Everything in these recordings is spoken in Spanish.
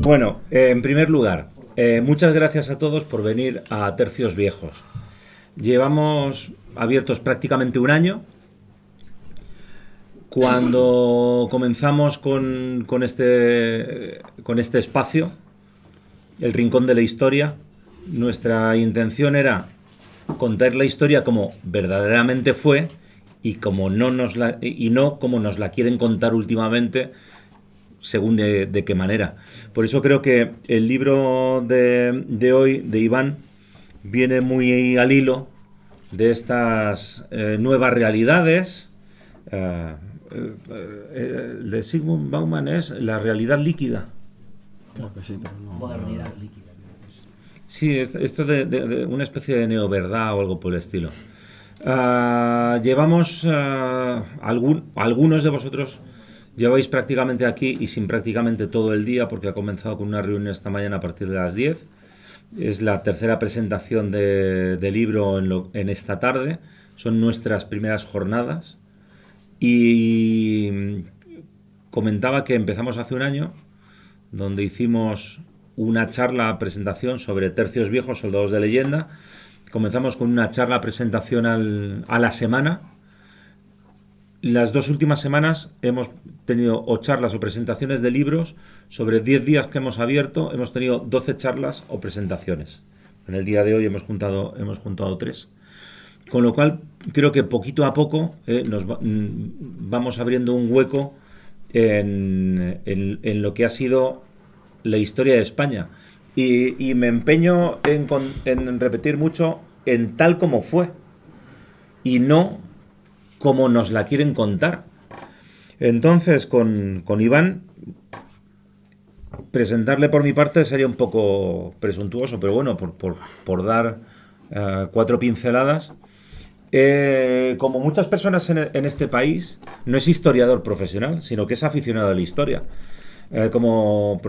Bueno, en primer lugar, muchas gracias a todos por venir a Tercios Viejos. Llevamos abiertos prácticamente un año. Cuando comenzamos con este espacio, el Rincón de la Historia, nuestra intención era contar la historia como verdaderamente fue y no como nos la quieren contar últimamente, según de qué manera. Por eso creo que el libro de hoy, de Iván, viene muy al hilo de estas nuevas realidades. El de Sigmund Bauman es la realidad líquida. Creo que sí, pero no. Modernidad líquida. Sí, esto de una especie de neoverdad o algo por el estilo. Llevamos, algunos de vosotros lleváis prácticamente aquí y sin prácticamente todo el día, porque ha comenzado con una reunión esta mañana a partir de las 10. Es la tercera presentación de libro en esta tarde. Son nuestras primeras jornadas. Y comentaba que empezamos hace un año, donde hicimos una charla presentación sobre Tercios Viejos, Soldados de Leyenda. Comenzamos con una charla presentación a la semana. Las dos últimas semanas hemos tenido o charlas o presentaciones de libros. Sobre 10 días que hemos abierto, hemos tenido 12 charlas o presentaciones. En el día de hoy hemos juntado 3. Con lo cual, creo que poquito a poco vamos abriendo un hueco en lo que ha sido la historia de España. Y me empeño en repetir mucho en tal como fue y no como nos la quieren contar. Entonces, con Iván, presentarle por mi parte sería un poco presuntuoso, pero bueno, por dar 4 pinceladas. Como muchas personas en este país, no es historiador profesional, sino que es aficionado a la historia. Como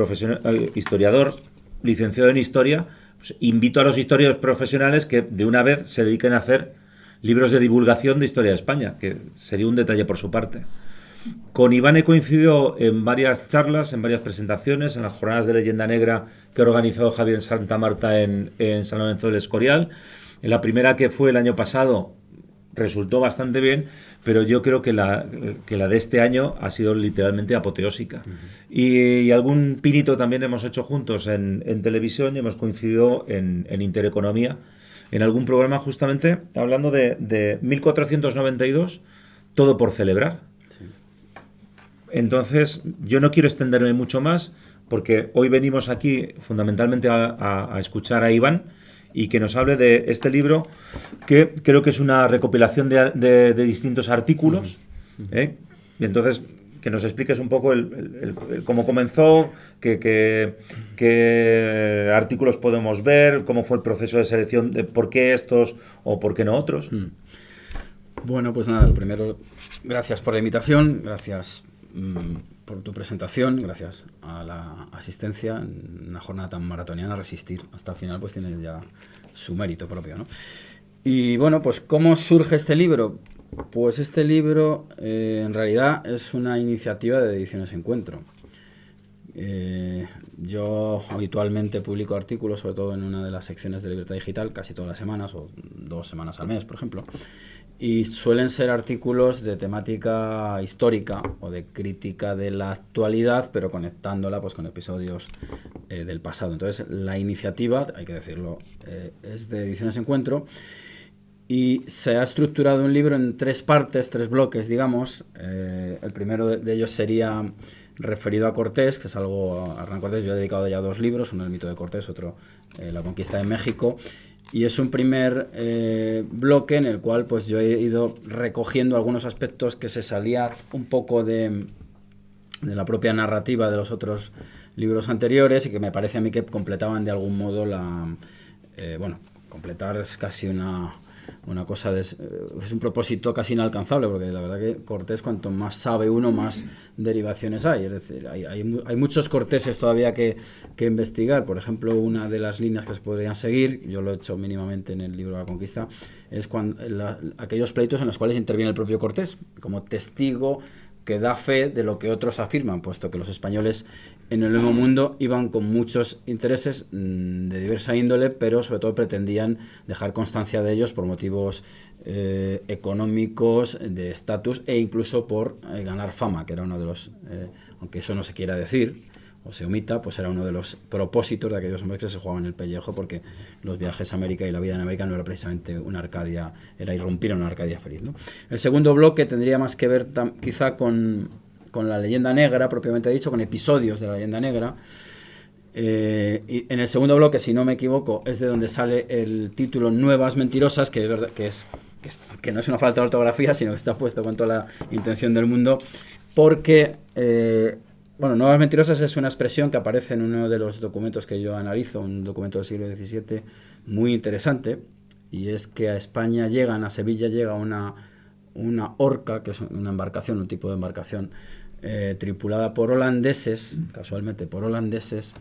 historiador licenciado en historia, pues invito a los historiadores profesionales que de una vez se dediquen a hacer libros de divulgación de historia de España, que sería un detalle por su parte. Con Iván he coincidido en varias charlas, en varias presentaciones, en las jornadas de Leyenda Negra que ha organizado Javier Santa Marta en San Lorenzo del Escorial. En la primera, que fue el año pasado, resultó bastante bien, pero yo creo que la de este año ha sido literalmente apoteósica. Uh-huh. Y algún pinito también hemos hecho juntos en televisión y hemos coincidido en Intereconomía, en algún programa justamente hablando de 1492, todo por celebrar. Sí. Entonces, yo no quiero extenderme mucho más, porque hoy venimos aquí fundamentalmente a escuchar a Iván, y que nos hable de este libro, que creo que es una recopilación de distintos artículos. Y entonces, que nos expliques un poco cómo comenzó, qué artículos podemos ver, cómo fue el proceso de selección, de por qué estos o por qué no otros. Bueno, pues nada, lo primero, gracias por la invitación, gracias por tu presentación, gracias a la asistencia en una jornada tan maratoniana. Resistir hasta el final pues tiene ya su mérito propio, ¿no? Y bueno, pues ¿cómo surge este libro? Pues este libro en realidad es una iniciativa de Ediciones Encuentro. Yo habitualmente publico artículos, sobre todo en una de las secciones de Libertad Digital, casi todas las semanas o 2 semanas al mes, por ejemplo, y suelen ser artículos de temática histórica o de crítica de la actualidad, pero conectándola pues con episodios del pasado. Entonces la iniciativa, hay que decirlo, es de Ediciones Encuentro, y se ha estructurado un libro en 3 partes, 3 bloques, digamos. El primero de ellos sería referido a Cortés, que es algo a Hernán Cortés. Yo he dedicado ya 2 libros, uno El mito de Cortés, otro La conquista de México, y es un primer bloque en el cual pues yo he ido recogiendo algunos aspectos que se salían un poco de la propia narrativa de los otros libros anteriores, y que me parece a mí que completaban de algún modo completar es casi una cosa, es un propósito casi inalcanzable, porque la verdad que Cortés, cuanto más sabe uno, más derivaciones hay. Es decir, hay muchos Cortéses todavía que investigar. Por ejemplo, una de las líneas que se podrían seguir, yo lo he hecho mínimamente en el libro de la Conquista, es aquellos pleitos en los cuales interviene el propio Cortés como testigo que da fe de lo que otros afirman, puesto que los españoles en el Nuevo Mundo iban con muchos intereses de diversa índole, pero sobre todo pretendían dejar constancia de ellos por motivos económicos, de estatus e incluso por ganar fama, que era uno de los, aunque eso no se quiera decir o se omita, pues era uno de los propósitos de aquellos hombres que se jugaban el pellejo, porque los viajes a América y la vida en América no era precisamente una Arcadia, era irrumpir en una Arcadia feliz, ¿no? El segundo bloque tendría más que ver quizá con la leyenda negra, propiamente dicho, con episodios de la leyenda negra. Y en el segundo bloque, si no me equivoco, es de donde sale el título Nuevas Mentirosas, que es verdad que no es una falta de ortografía, sino que está puesto con toda la intención del mundo, porque bueno, Nuevas Mentirosas es una expresión que aparece en uno de los documentos que yo analizo, un documento del siglo XVII muy interesante, y es que a España a Sevilla llega una orca, que es una embarcación, un tipo de embarcación tripulada por holandeses, casualmente por holandeses,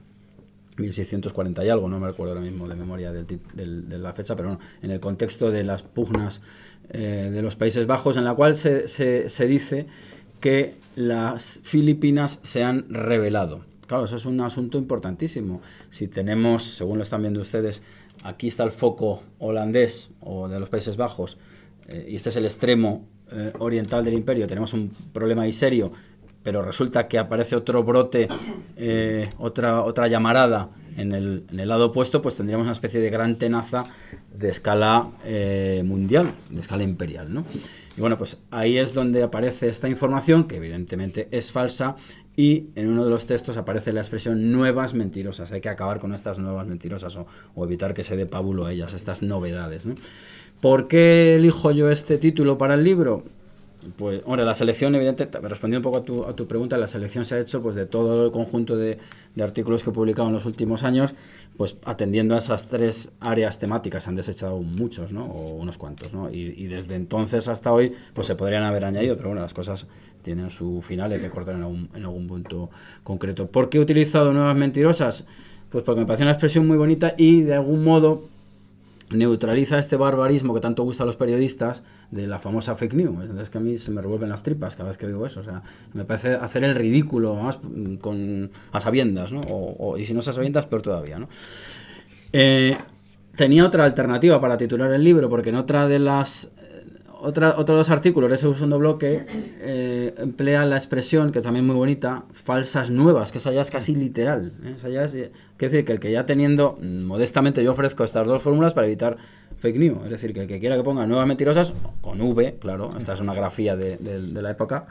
1640 y algo, no me recuerdo ahora mismo de memoria de la fecha, pero bueno, en el contexto de las pugnas de los Países Bajos, en la cual se dice que las Filipinas se han rebelado. Claro, eso es un asunto importantísimo. Si tenemos, según lo están viendo ustedes, aquí está el foco holandés o de los Países Bajos, y este es el extremo oriental del imperio, tenemos un problema ahí serio, pero resulta que aparece otro brote, otra llamarada en el lado opuesto, pues tendríamos una especie de gran tenaza de escala mundial, de escala imperial, ¿no? Y bueno, pues ahí es donde aparece esta información, que evidentemente es falsa, y en uno de los textos aparece la expresión nuevas mentirosas. Hay que acabar con estas nuevas mentirosas o evitar que se dé pábulo a ellas, estas novedades, ¿no? ¿Por qué elijo yo este título para el libro? Pues, hombre, la selección, evidentemente, respondiendo un poco a tu pregunta, la selección se ha hecho pues de todo el conjunto de artículos que he publicado en los últimos años, pues atendiendo a esas tres áreas temáticas. Se han desechado muchos, ¿no? O unos cuantos, ¿no? Y desde entonces hasta hoy, pues se podrían haber añadido, pero bueno, las cosas tienen su final, hay que cortar en algún punto concreto. ¿Por qué he utilizado nuevas mentirosas? Pues porque me parece una expresión muy bonita y de algún modo neutraliza este barbarismo que tanto gusta a los periodistas de la famosa fake news. Es que a mí se me revuelven las tripas cada vez que oigo eso. O sea, me parece hacer el ridículo más a sabiendas, ¿no? Y si no es a sabiendas, peor todavía, ¿no? Tenía otra alternativa para titular el libro, porque en otro de los artículos de ese segundo bloque emplea la expresión, que es también muy bonita, falsas nuevas, que esa ya es casi literal, ¿eh? Esa ya es, quiere decir que el que ya teniendo, modestamente yo ofrezco estas dos fórmulas para evitar fake news, es decir, que el que quiera que ponga nuevas mentirosas, con V, claro, esta es una grafía de la época,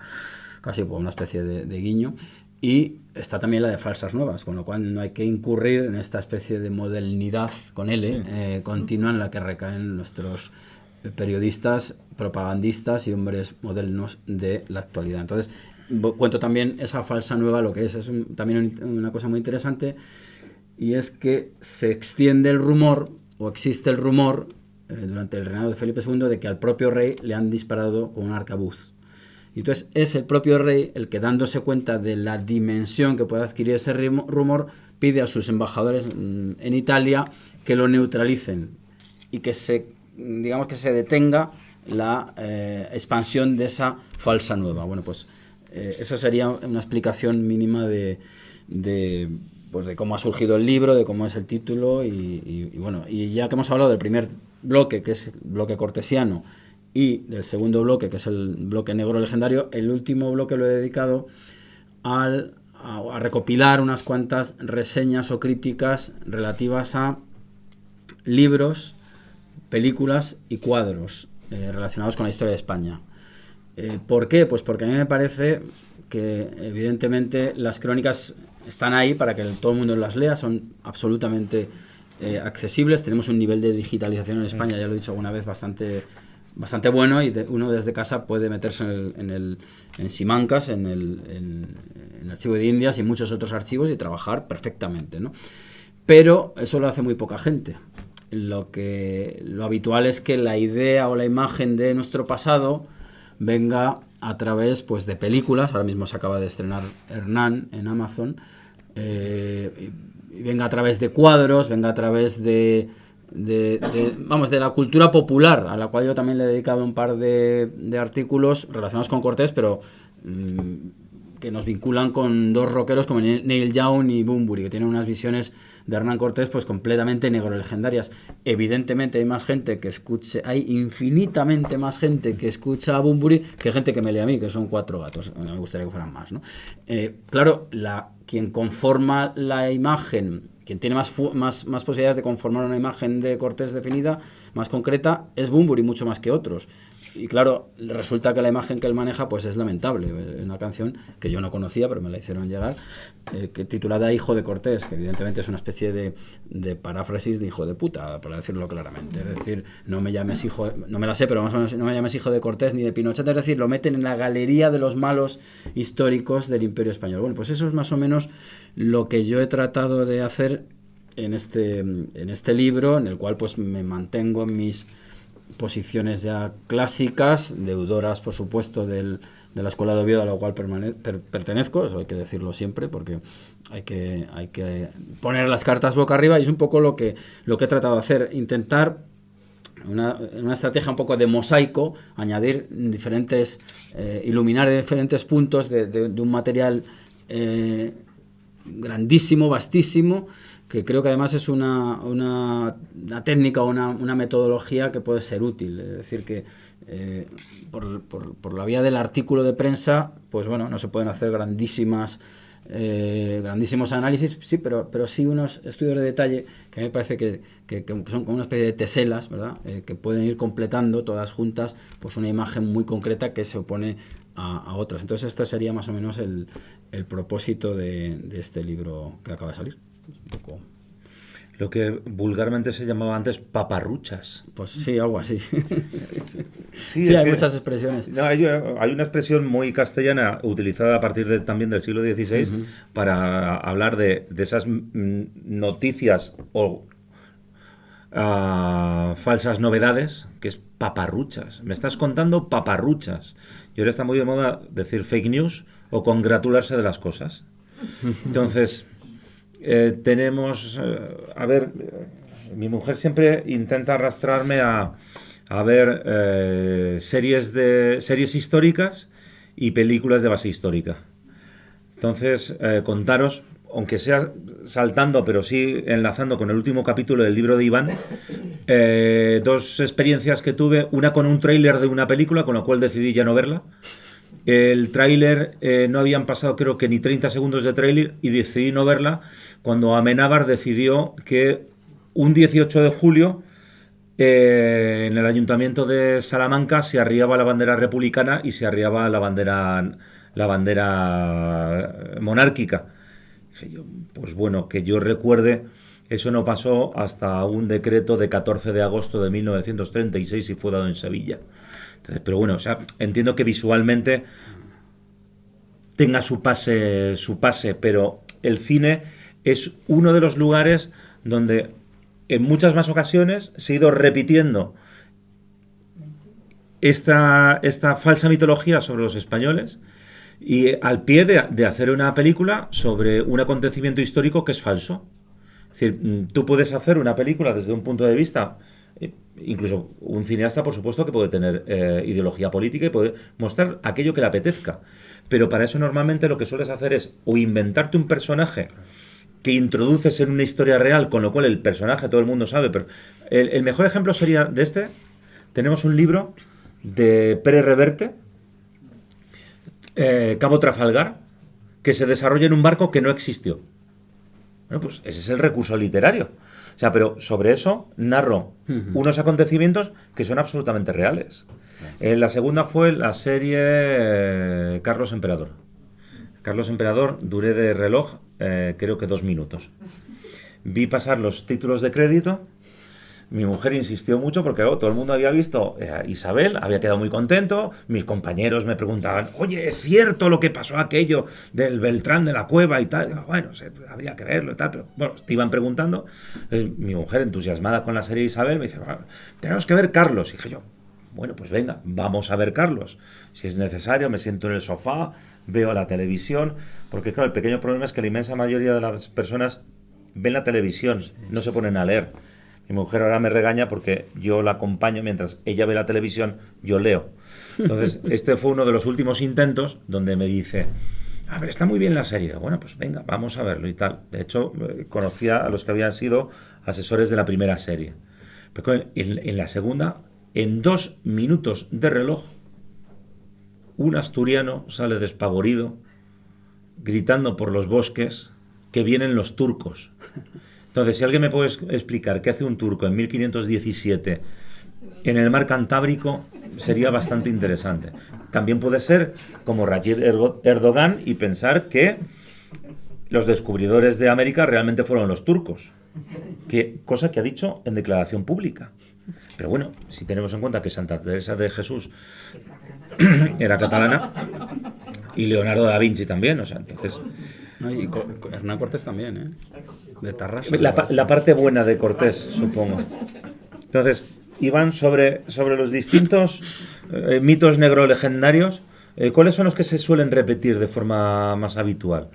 casi como una especie de guiño, y está también la de falsas nuevas, con lo cual no hay que incurrir en esta especie de modernidad con L continua en la que recaen nuestros periodistas, propagandistas y hombres modernos de la actualidad. Entonces, cuento también esa falsa nueva, lo que es también una cosa muy interesante, y es que se extiende el rumor, o existe el rumor, durante el reinado de Felipe II, de que al propio rey le han disparado con un arcabuz. Y entonces es el propio rey el que, dándose cuenta de la dimensión que puede adquirir ese rumor, pide a sus embajadores en Italia que lo neutralicen y que se detenga la expansión de esa falsa nueva. Bueno, pues esa sería una explicación mínima de cómo ha surgido el libro, de cómo es el título y bueno, y ya que hemos hablado del primer bloque, que es el bloque cortesiano, y del segundo bloque, que es el bloque negro legendario, el último bloque lo he dedicado a recopilar unas cuantas reseñas o críticas relativas a libros, películas y cuadros relacionados con la historia de España. ¿Por qué? Pues porque a mí me parece que evidentemente las crónicas están ahí para que todo el mundo las lea, son absolutamente accesibles, tenemos un nivel de digitalización en España, ya lo he dicho alguna vez, bastante bueno, y uno desde casa puede meterse en Simancas, en el archivo de Indias y muchos otros archivos y trabajar perfectamente, ¿no? Pero eso lo hace muy poca gente. Lo habitual es que la idea o la imagen de nuestro pasado venga a través, pues, de películas. Ahora mismo se acaba de estrenar Hernán en Amazon, y venga a través de cuadros, venga a través de la cultura popular, a la cual yo también le he dedicado un par de artículos relacionados con Cortés, pero que nos vinculan con dos rockeros como Neil Young y Bunbury, que tienen unas visiones de Hernán Cortés pues completamente negro-legendarias. Evidentemente hay infinitamente más gente que escucha a Bunbury que gente que me lee a mí, que son 4 gatos. Me gustaría que fueran más, ¿no? Claro, quien conforma la imagen, quien tiene más posibilidades de conformar una imagen de Cortés definida, más concreta, es Bunbury, mucho más que otros. Y claro, resulta que la imagen que él maneja pues es lamentable. Es una canción que yo no conocía, pero me la hicieron llegar, que titulada Hijo de Cortés, que evidentemente es una especie de paráfrasis de hijo de puta, para decirlo claramente. Es decir, no me llames hijo, no me la sé, pero más o menos no me llames hijo de Cortés ni de Pinochet, es decir, lo meten en la galería de los malos históricos del Imperio Español. Bueno, pues eso es más o menos lo que yo he tratado de hacer en este libro, en el cual pues me mantengo en mis posiciones ya clásicas, deudoras por supuesto de la Escuela de Oviedo, a la cual pertenezco, eso hay que decirlo siempre, porque hay que poner las cartas boca arriba, y es un poco lo que he tratado de hacer, intentar una estrategia un poco de mosaico, añadir iluminar diferentes puntos de un material grandísimo, vastísimo, que creo que además es una técnica o una metodología que puede ser útil. Es decir, que por la vía del artículo de prensa, pues bueno, no se pueden hacer grandísimos análisis, sí, pero sí unos estudios de detalle que a mí me parece que son como una especie de teselas, ¿verdad? Que pueden ir completando todas juntas pues una imagen muy concreta que se opone a otras. Entonces este sería más o menos el propósito de este libro que acaba de salir. Un poco. Lo que vulgarmente se llamaba antes paparruchas. Pues sí, algo así. Sí, hay muchas expresiones. No, hay una expresión muy castellana utilizada a partir también del siglo XVI para hablar de esas noticias o falsas novedades, que es paparruchas. Me estás contando paparruchas. Y ahora está muy de moda decir fake news o congratularse de las cosas. Entonces... tenemos, mi mujer siempre intenta arrastrarme a ver series históricas y películas de base histórica. Entonces, contaros, aunque sea saltando, pero sí enlazando con el último capítulo del libro de Iván, 2 experiencias que tuve, una con un tráiler de una película, con lo cual decidí ya no verla. El tráiler, no habían pasado creo que ni 30 segundos de tráiler y decidí no verla cuando Amenábar decidió que un 18 de julio en el ayuntamiento de Salamanca se arriaba la bandera republicana y se arriaba la bandera monárquica. Dije yo, pues bueno, que yo recuerde, eso no pasó hasta un decreto de 14 de agosto de 1936 y fue dado en Sevilla. Entonces, pero bueno, o sea, entiendo que visualmente tenga su pase, pero el cine es uno de los lugares donde en muchas más ocasiones se ha ido repitiendo esta falsa mitología sobre los españoles y al pie de hacer una película sobre un acontecimiento histórico que es falso. Es decir, tú puedes hacer una película desde un punto de vista... Incluso un cineasta, por supuesto, que puede tener ideología política y puede mostrar aquello que le apetezca. Pero para eso normalmente lo que sueles hacer es o inventarte un personaje que introduces en una historia real, con lo cual el personaje todo el mundo sabe. Pero el mejor ejemplo sería de este. Tenemos un libro de Pere Reverte, Cabo Trafalgar, que se desarrolla en un barco que no existió. Bueno, pues ese es el recurso literario. O sea, pero sobre eso narro unos acontecimientos que son absolutamente reales. La segunda fue la serie Carlos Emperador. Carlos Emperador, duré de reloj creo que 2 minutos. Vi pasar los títulos de crédito. Mi mujer insistió mucho porque todo el mundo había visto Isabel, había quedado muy contento. Mis compañeros me preguntaban, oye, ¿es cierto lo que pasó aquello del Beltrán de la Cueva y tal? Bueno, habría que verlo y tal, pero bueno, te iban preguntando. Entonces, mi mujer, entusiasmada con la serie Isabel, me dice, bueno, tenemos que ver Carlos. Y dije yo, bueno, pues venga, vamos a ver Carlos. Si es necesario, me siento en el sofá, veo la televisión, porque claro, el pequeño problema es que la inmensa mayoría de las personas ven la televisión, no se ponen a leer. Mi mujer ahora me regaña porque yo la acompaño mientras ella ve la televisión, yo leo. Entonces, este fue uno de los últimos intentos donde me dice, a ver, está muy bien la serie. Bueno, pues venga, vamos a verlo y tal. De hecho, conocía a los que habían sido asesores de la primera serie. Pero en la segunda, en 2 minutos de reloj, un asturiano sale despavorido, gritando por los bosques que vienen los turcos. Entonces, si alguien me puede explicar qué hace un turco en 1517 en el mar Cantábrico, sería bastante interesante. También puede ser como Recep Erdogan y pensar que los descubridores de América realmente fueron los turcos, cosa que ha dicho en declaración pública. Pero bueno, si tenemos en cuenta que Santa Teresa de Jesús era catalana y Leonardo da Vinci también, o sea, entonces... No, y Hernán Cortés también, ¿eh? De Tarrasa. La parte buena de Cortés, supongo. Entonces, Iván, sobre los distintos mitos negro-legendarios, ¿cuáles son los que se suelen repetir de forma más habitual?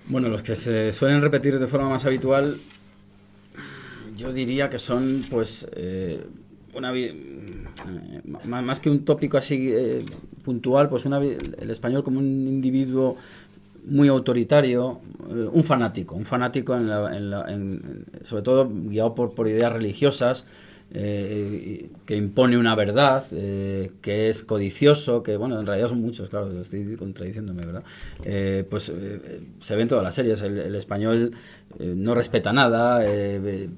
Bueno, los que se suelen repetir de forma más habitual, yo diría que son, pues, más que un tópico así puntual, pues el español como un individuo muy autoritario, un fanático sobre todo guiado por ideas religiosas, que impone una verdad, que es codicioso, que bueno, en realidad son muchos, claro, estoy contradiciéndome, ¿verdad? Se ve en todas las series, el español no respeta nada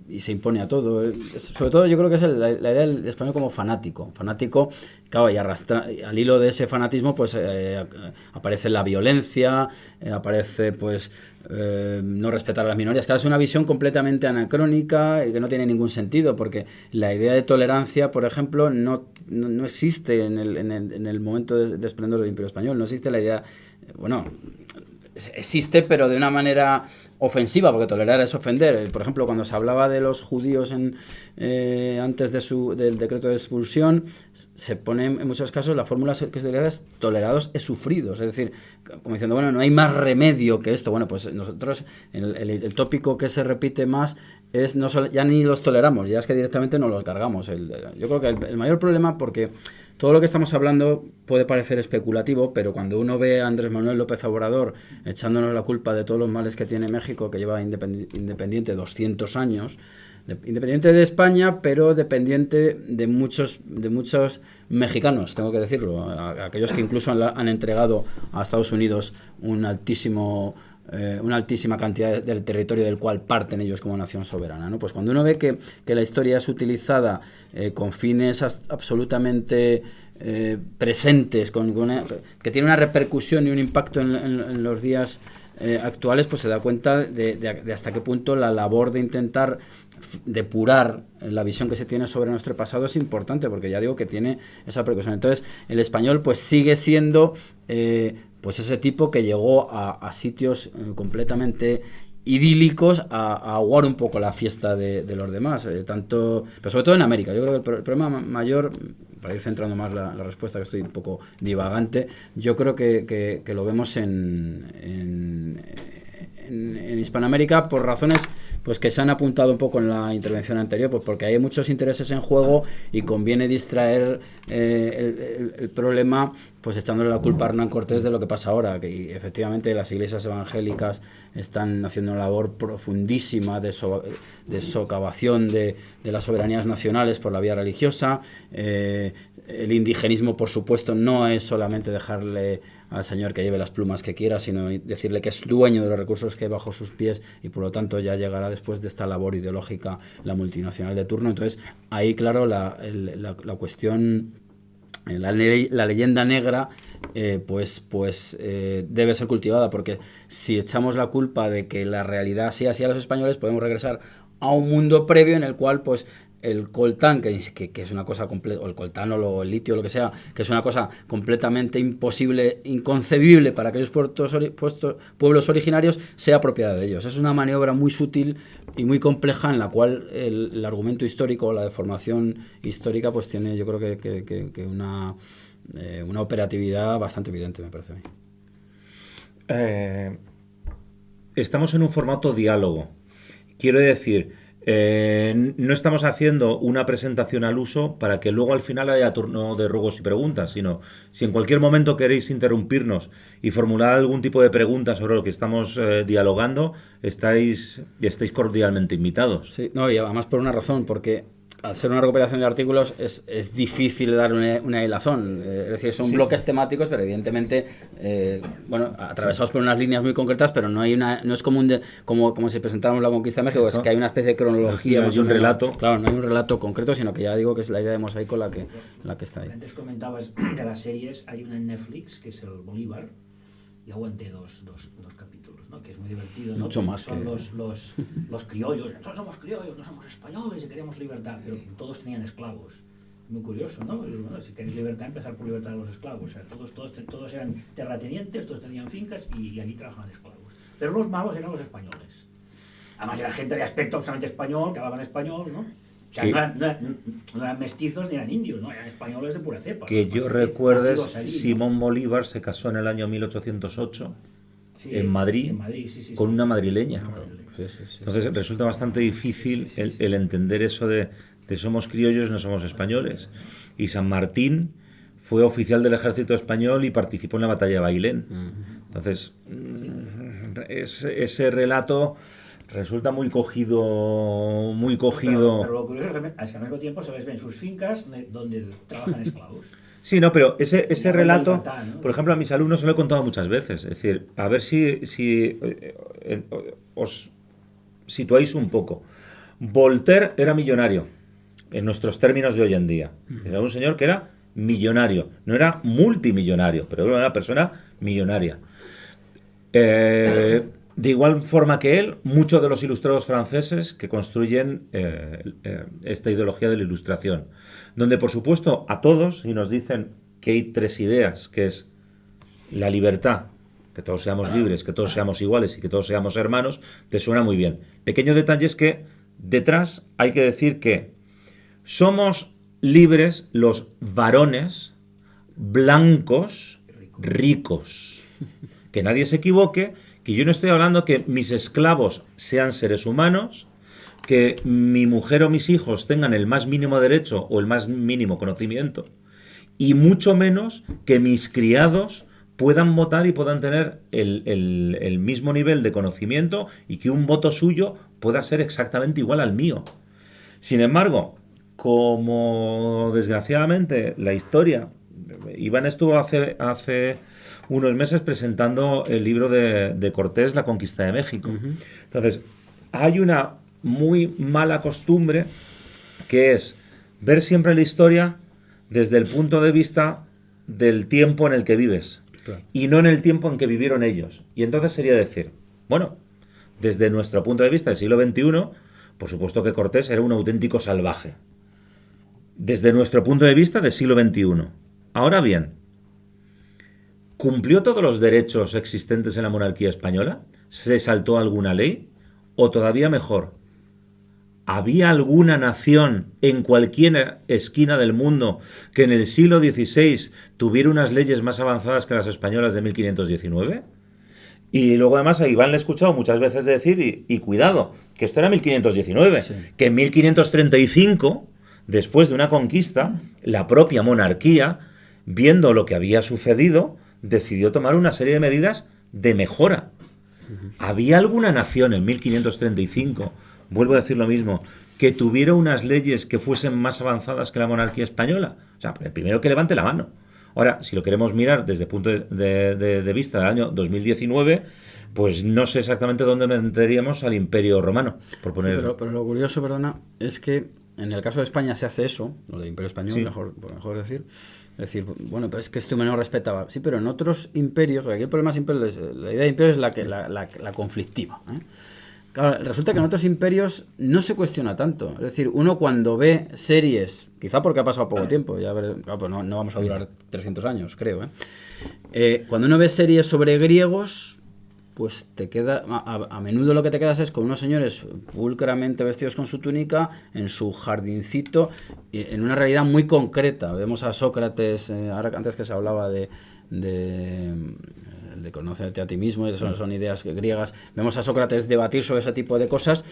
y se impone a todo. Sobre todo yo creo que es la idea del español como fanático, claro, y al hilo de ese fanatismo pues aparece la violencia, aparece pues no respetar a las minorías. Claro, es una visión completamente anacrónica y que no tiene ningún sentido, porque la idea de tolerancia, por ejemplo, no existe en el momento de esplendor del Imperio Español. No existe la idea, bueno, existe, pero de una manera ofensiva, porque tolerar es ofender. Por ejemplo, cuando se hablaba de los judíos antes del decreto de expulsión, se pone en muchos casos la fórmula que se utiliza es tolerados es sufridos, es decir, como diciendo, bueno, no hay más remedio que esto. Bueno, pues nosotros, el tópico que se repite más es ya ni los toleramos, ya es que directamente nos los cargamos. Yo creo que el mayor problema, porque todo lo que estamos hablando puede parecer especulativo, pero cuando uno ve a Andrés Manuel López Obrador echándonos la culpa de todos los males que tiene México, que lleva independiente 200 años, independiente de España, pero dependiente de muchos mexicanos, tengo que decirlo, aquellos que incluso han entregado a Estados Unidos una altísima cantidad del territorio del cual parten ellos como nación soberana, ¿no? Pues cuando uno ve que la historia es utilizada con fines absolutamente presentes, que tiene una repercusión y un impacto en los días actuales, pues se da cuenta de hasta qué punto la labor de intentar depurar la visión que se tiene sobre nuestro pasado es importante, porque ya digo que tiene esa repercusión. Entonces el español pues sigue siendo pues ese tipo que llegó a sitios completamente idílicos a aguar un poco la fiesta de los demás, pero sobre todo en América. Yo creo que el problema mayor, para ir centrando más la respuesta, que estoy un poco divagante, yo creo que lo vemos en Hispanoamérica por razones pues que se han apuntado un poco en la intervención anterior, pues porque hay muchos intereses en juego y conviene distraer el problema pues echándole la culpa a Hernán Cortés de lo que pasa ahora, que efectivamente las iglesias evangélicas están haciendo una labor profundísima de socavación de las soberanías nacionales por la vía religiosa. El indigenismo, por supuesto, no es solamente dejarle al señor que lleve las plumas que quiera, sino decirle que es dueño de los recursos que hay bajo sus pies y por lo tanto ya llegará después de esta labor ideológica la multinacional de turno. Entonces ahí, claro, la cuestión, la leyenda negra debe ser cultivada, porque si echamos la culpa de que la realidad sea así a los españoles, podemos regresar a un mundo previo en el cual pues el coltán, que es una cosa completa, o el coltán o el litio, lo que sea, que es una cosa completamente imposible, inconcebible para aquellos pueblos originarios, sea propiedad de ellos. Es una maniobra muy sutil y muy compleja en la cual el argumento histórico, la deformación histórica, pues tiene, yo creo que una operatividad bastante evidente, me parece a mí. Estamos en un formato diálogo. Quiero decir, no estamos haciendo una presentación al uso para que luego al final haya turno de ruegos y preguntas, sino si en cualquier momento queréis interrumpirnos y formular algún tipo de pregunta sobre lo que estamos dialogando, estáis cordialmente invitados. Sí, no, y además por una razón, porque al ser una recopilación de artículos es difícil dar una hilazón. Es decir, son bloques temáticos, pero evidentemente, bueno, atravesados por unas líneas muy concretas, pero no es como si presentáramos la conquista de México, es que hay una especie de cronología. Hay un relato. Claro, no hay un relato concreto, sino que ya digo que es la idea de mosaico la que está ahí. Antes comentabas de las series, hay una en Netflix que es el Bolívar, y aguanté dos capítulos, ¿no? Que es muy divertido, ¿no? Mucho más son que... los criollos, nosotros somos criollos, no somos españoles y queremos libertad, pero todos tenían esclavos. Muy curioso, ¿no? Y, bueno, si queréis libertad, empezar por libertad de los esclavos. O sea, todos eran terratenientes, todos tenían fincas y allí trabajaban esclavos. Pero los malos eran los españoles. Además era gente de aspecto absolutamente español, que hablaban español, ¿no? O sea, no eran mestizos ni eran indios, ¿no? Eran españoles de pura cepa. Que yo recuerde, Simón Bolívar se casó en el año 1808 en Madrid, sí, con una madrileña. Sí. Entonces resulta bastante difícil el entender eso de somos criollos, no somos españoles. Y San Martín fue oficial del ejército español y participó en la batalla de Bailén. Entonces, ese relato resulta muy cogido. Pero lo curioso es que al mismo tiempo se les ven sus fincas donde trabajan esclavos. Sí, no, pero ese relato, libertad, ¿no? Por ejemplo, a mis alumnos se lo he contado muchas veces. Es decir, a ver si os situáis un poco. Voltaire era millonario, en nuestros términos de hoy en día. Era un señor que era millonario, no era multimillonario, pero era una persona millonaria. De igual forma que él, muchos de los ilustrados franceses que construyen esta ideología de la ilustración, donde por supuesto a todos, y nos dicen que hay tres ideas, que es la libertad, que todos seamos libres, que todos seamos iguales y que todos seamos hermanos, te suena muy bien. Pequeño detalle es que detrás hay que decir que somos libres los varones blancos ricos. Que nadie se equivoque, que yo no estoy hablando que mis esclavos sean seres humanos, que mi mujer o mis hijos tengan el más mínimo derecho o el más mínimo conocimiento, y mucho menos que mis criados puedan votar y puedan tener el mismo nivel de conocimiento y que un voto suyo pueda ser exactamente igual al mío. Sin embargo, como desgraciadamente la historia, Iván estuvo hace unos meses presentando el libro de Cortés, La conquista de México. Entonces, hay una muy mala costumbre que es ver siempre la historia desde el punto de vista del tiempo en el que vives, claro, y no en el tiempo en que vivieron ellos. Y entonces sería decir, bueno, desde nuestro punto de vista del siglo XXI, por supuesto que Cortés era un auténtico salvaje. Desde nuestro punto de vista del siglo XXI. Ahora bien, ¿cumplió todos los derechos existentes en la monarquía española? ¿Se saltó alguna ley? O todavía mejor, ¿había alguna nación en cualquier esquina del mundo que en el siglo XVI tuviera unas leyes más avanzadas que las españolas de 1519? Y luego además a Iván le he escuchado muchas veces decir, y cuidado, que esto era 1519, sí, que en 1535, después de una conquista, la propia monarquía, viendo lo que había sucedido, decidió tomar una serie de medidas de mejora. ¿Había alguna nación en 1535, vuelvo a decir lo mismo, que tuviera unas leyes que fuesen más avanzadas que la monarquía española? O sea, el primero que levante la mano. Ahora, si lo queremos mirar desde el punto de vista del año 2019, pues no sé exactamente dónde meteríamos al Imperio Romano, por poner... Sí, pero lo curioso, perdona, es que en el caso de España se hace eso, lo del Imperio Español, sí, mejor decir. Es decir, bueno, pero es que este no respetaba. Sí, pero en otros imperios, aquí el problema siempre es, la idea de imperio es la conflictiva, ¿eh? Claro, resulta que en otros imperios no se cuestiona tanto. Es decir, uno cuando ve series, quizá porque ha pasado poco tiempo, ya claro, pues no vamos a durar 300 años, creo, cuando uno ve series sobre griegos, pues te queda, a menudo lo que te quedas es con unos señores pulcramente vestidos con su túnica, en su jardincito, en una realidad muy concreta. Vemos a Sócrates, ahora antes que se hablaba de conocerte a ti mismo, son ideas griegas. Vemos a Sócrates debatir sobre ese tipo de cosas.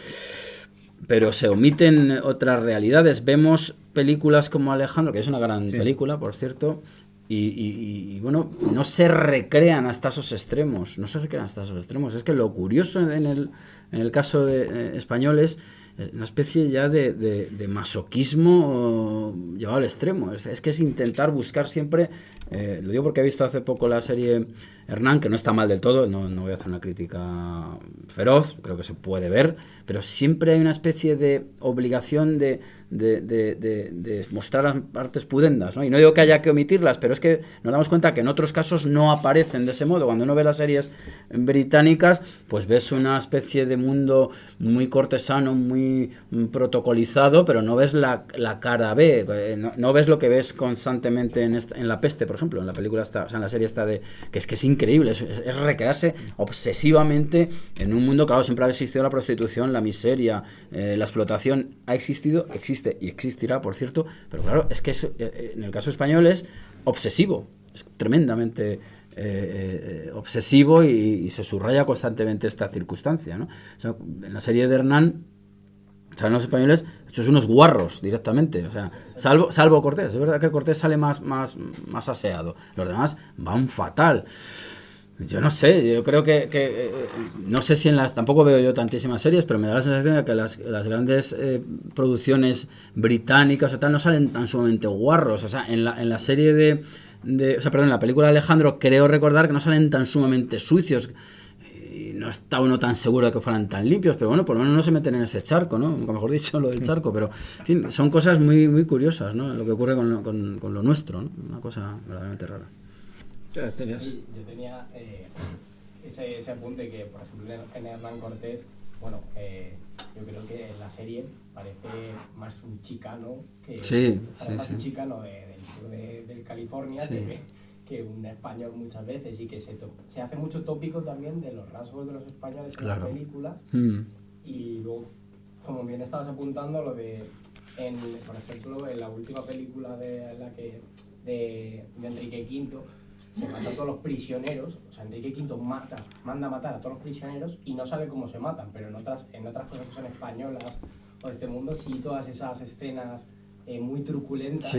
pero se omiten otras realidades. Vemos películas como Alejandro, que es una gran película, por cierto, y bueno, no se recrean hasta esos extremos, Es que lo curioso en el caso de español es una especie ya de masoquismo llevado al extremo. Es que es intentar buscar siempre, lo digo porque he visto hace poco la serie Hernán, que no está mal del todo, no voy a hacer una crítica feroz, creo que se puede ver, pero siempre hay una especie de obligación de mostrar partes pudendas, ¿no? Y no digo que haya que omitirlas, pero es que nos damos cuenta que en otros casos no aparecen de ese modo. Cuando uno ve las series británicas, pues ves una especie de mundo muy cortesano, muy protocolizado, pero no ves la cara B, no ves lo que ves constantemente en La Peste, por ejemplo, en la película en la serie esta que es increíble, es recrearse obsesivamente en un mundo. Claro, siempre ha existido la prostitución, la miseria, la explotación, ha existido, existe y existirá, por cierto, pero claro, es que en el caso español es obsesivo, es tremendamente obsesivo y se subraya constantemente esta circunstancia, ¿no? O sea, en la serie de Hernán, ¿saben los españoles? Estos son unos guarros directamente, o sea, salvo Cortés. Es verdad que Cortés sale más aseado, los demás van fatal. Yo no sé, yo creo que no sé si tampoco veo yo tantísimas series, pero me da la sensación de que las grandes producciones británicas o tal no salen tan sumamente guarros. O sea, en la serie en la película de Alejandro creo recordar que no salen tan sumamente sucios. No está uno tan seguro de que fueran tan limpios, pero bueno, por lo menos no se meten en ese charco, ¿no? Nunca mejor dicho lo del charco, pero en fin, son cosas muy, muy curiosas, ¿no? Lo que ocurre con lo nuestro, ¿no? Una cosa verdaderamente rara. Sí, yo tenía ese apunte que, por ejemplo, en Hernán Cortés, bueno, yo creo que en la serie parece más un chicano un chicano del sur de California que un español muchas veces, y que se hace mucho tópico también de los rasgos de los españoles en las películas. Y luego, como bien estabas apuntando, lo por ejemplo, en la última película de Enrique V, se matan a todos los prisioneros. O sea, Enrique V manda a matar a todos los prisioneros y no sabe cómo se matan, pero en otras cosas que son españolas o de este mundo, sí, todas esas escenas muy truculentas,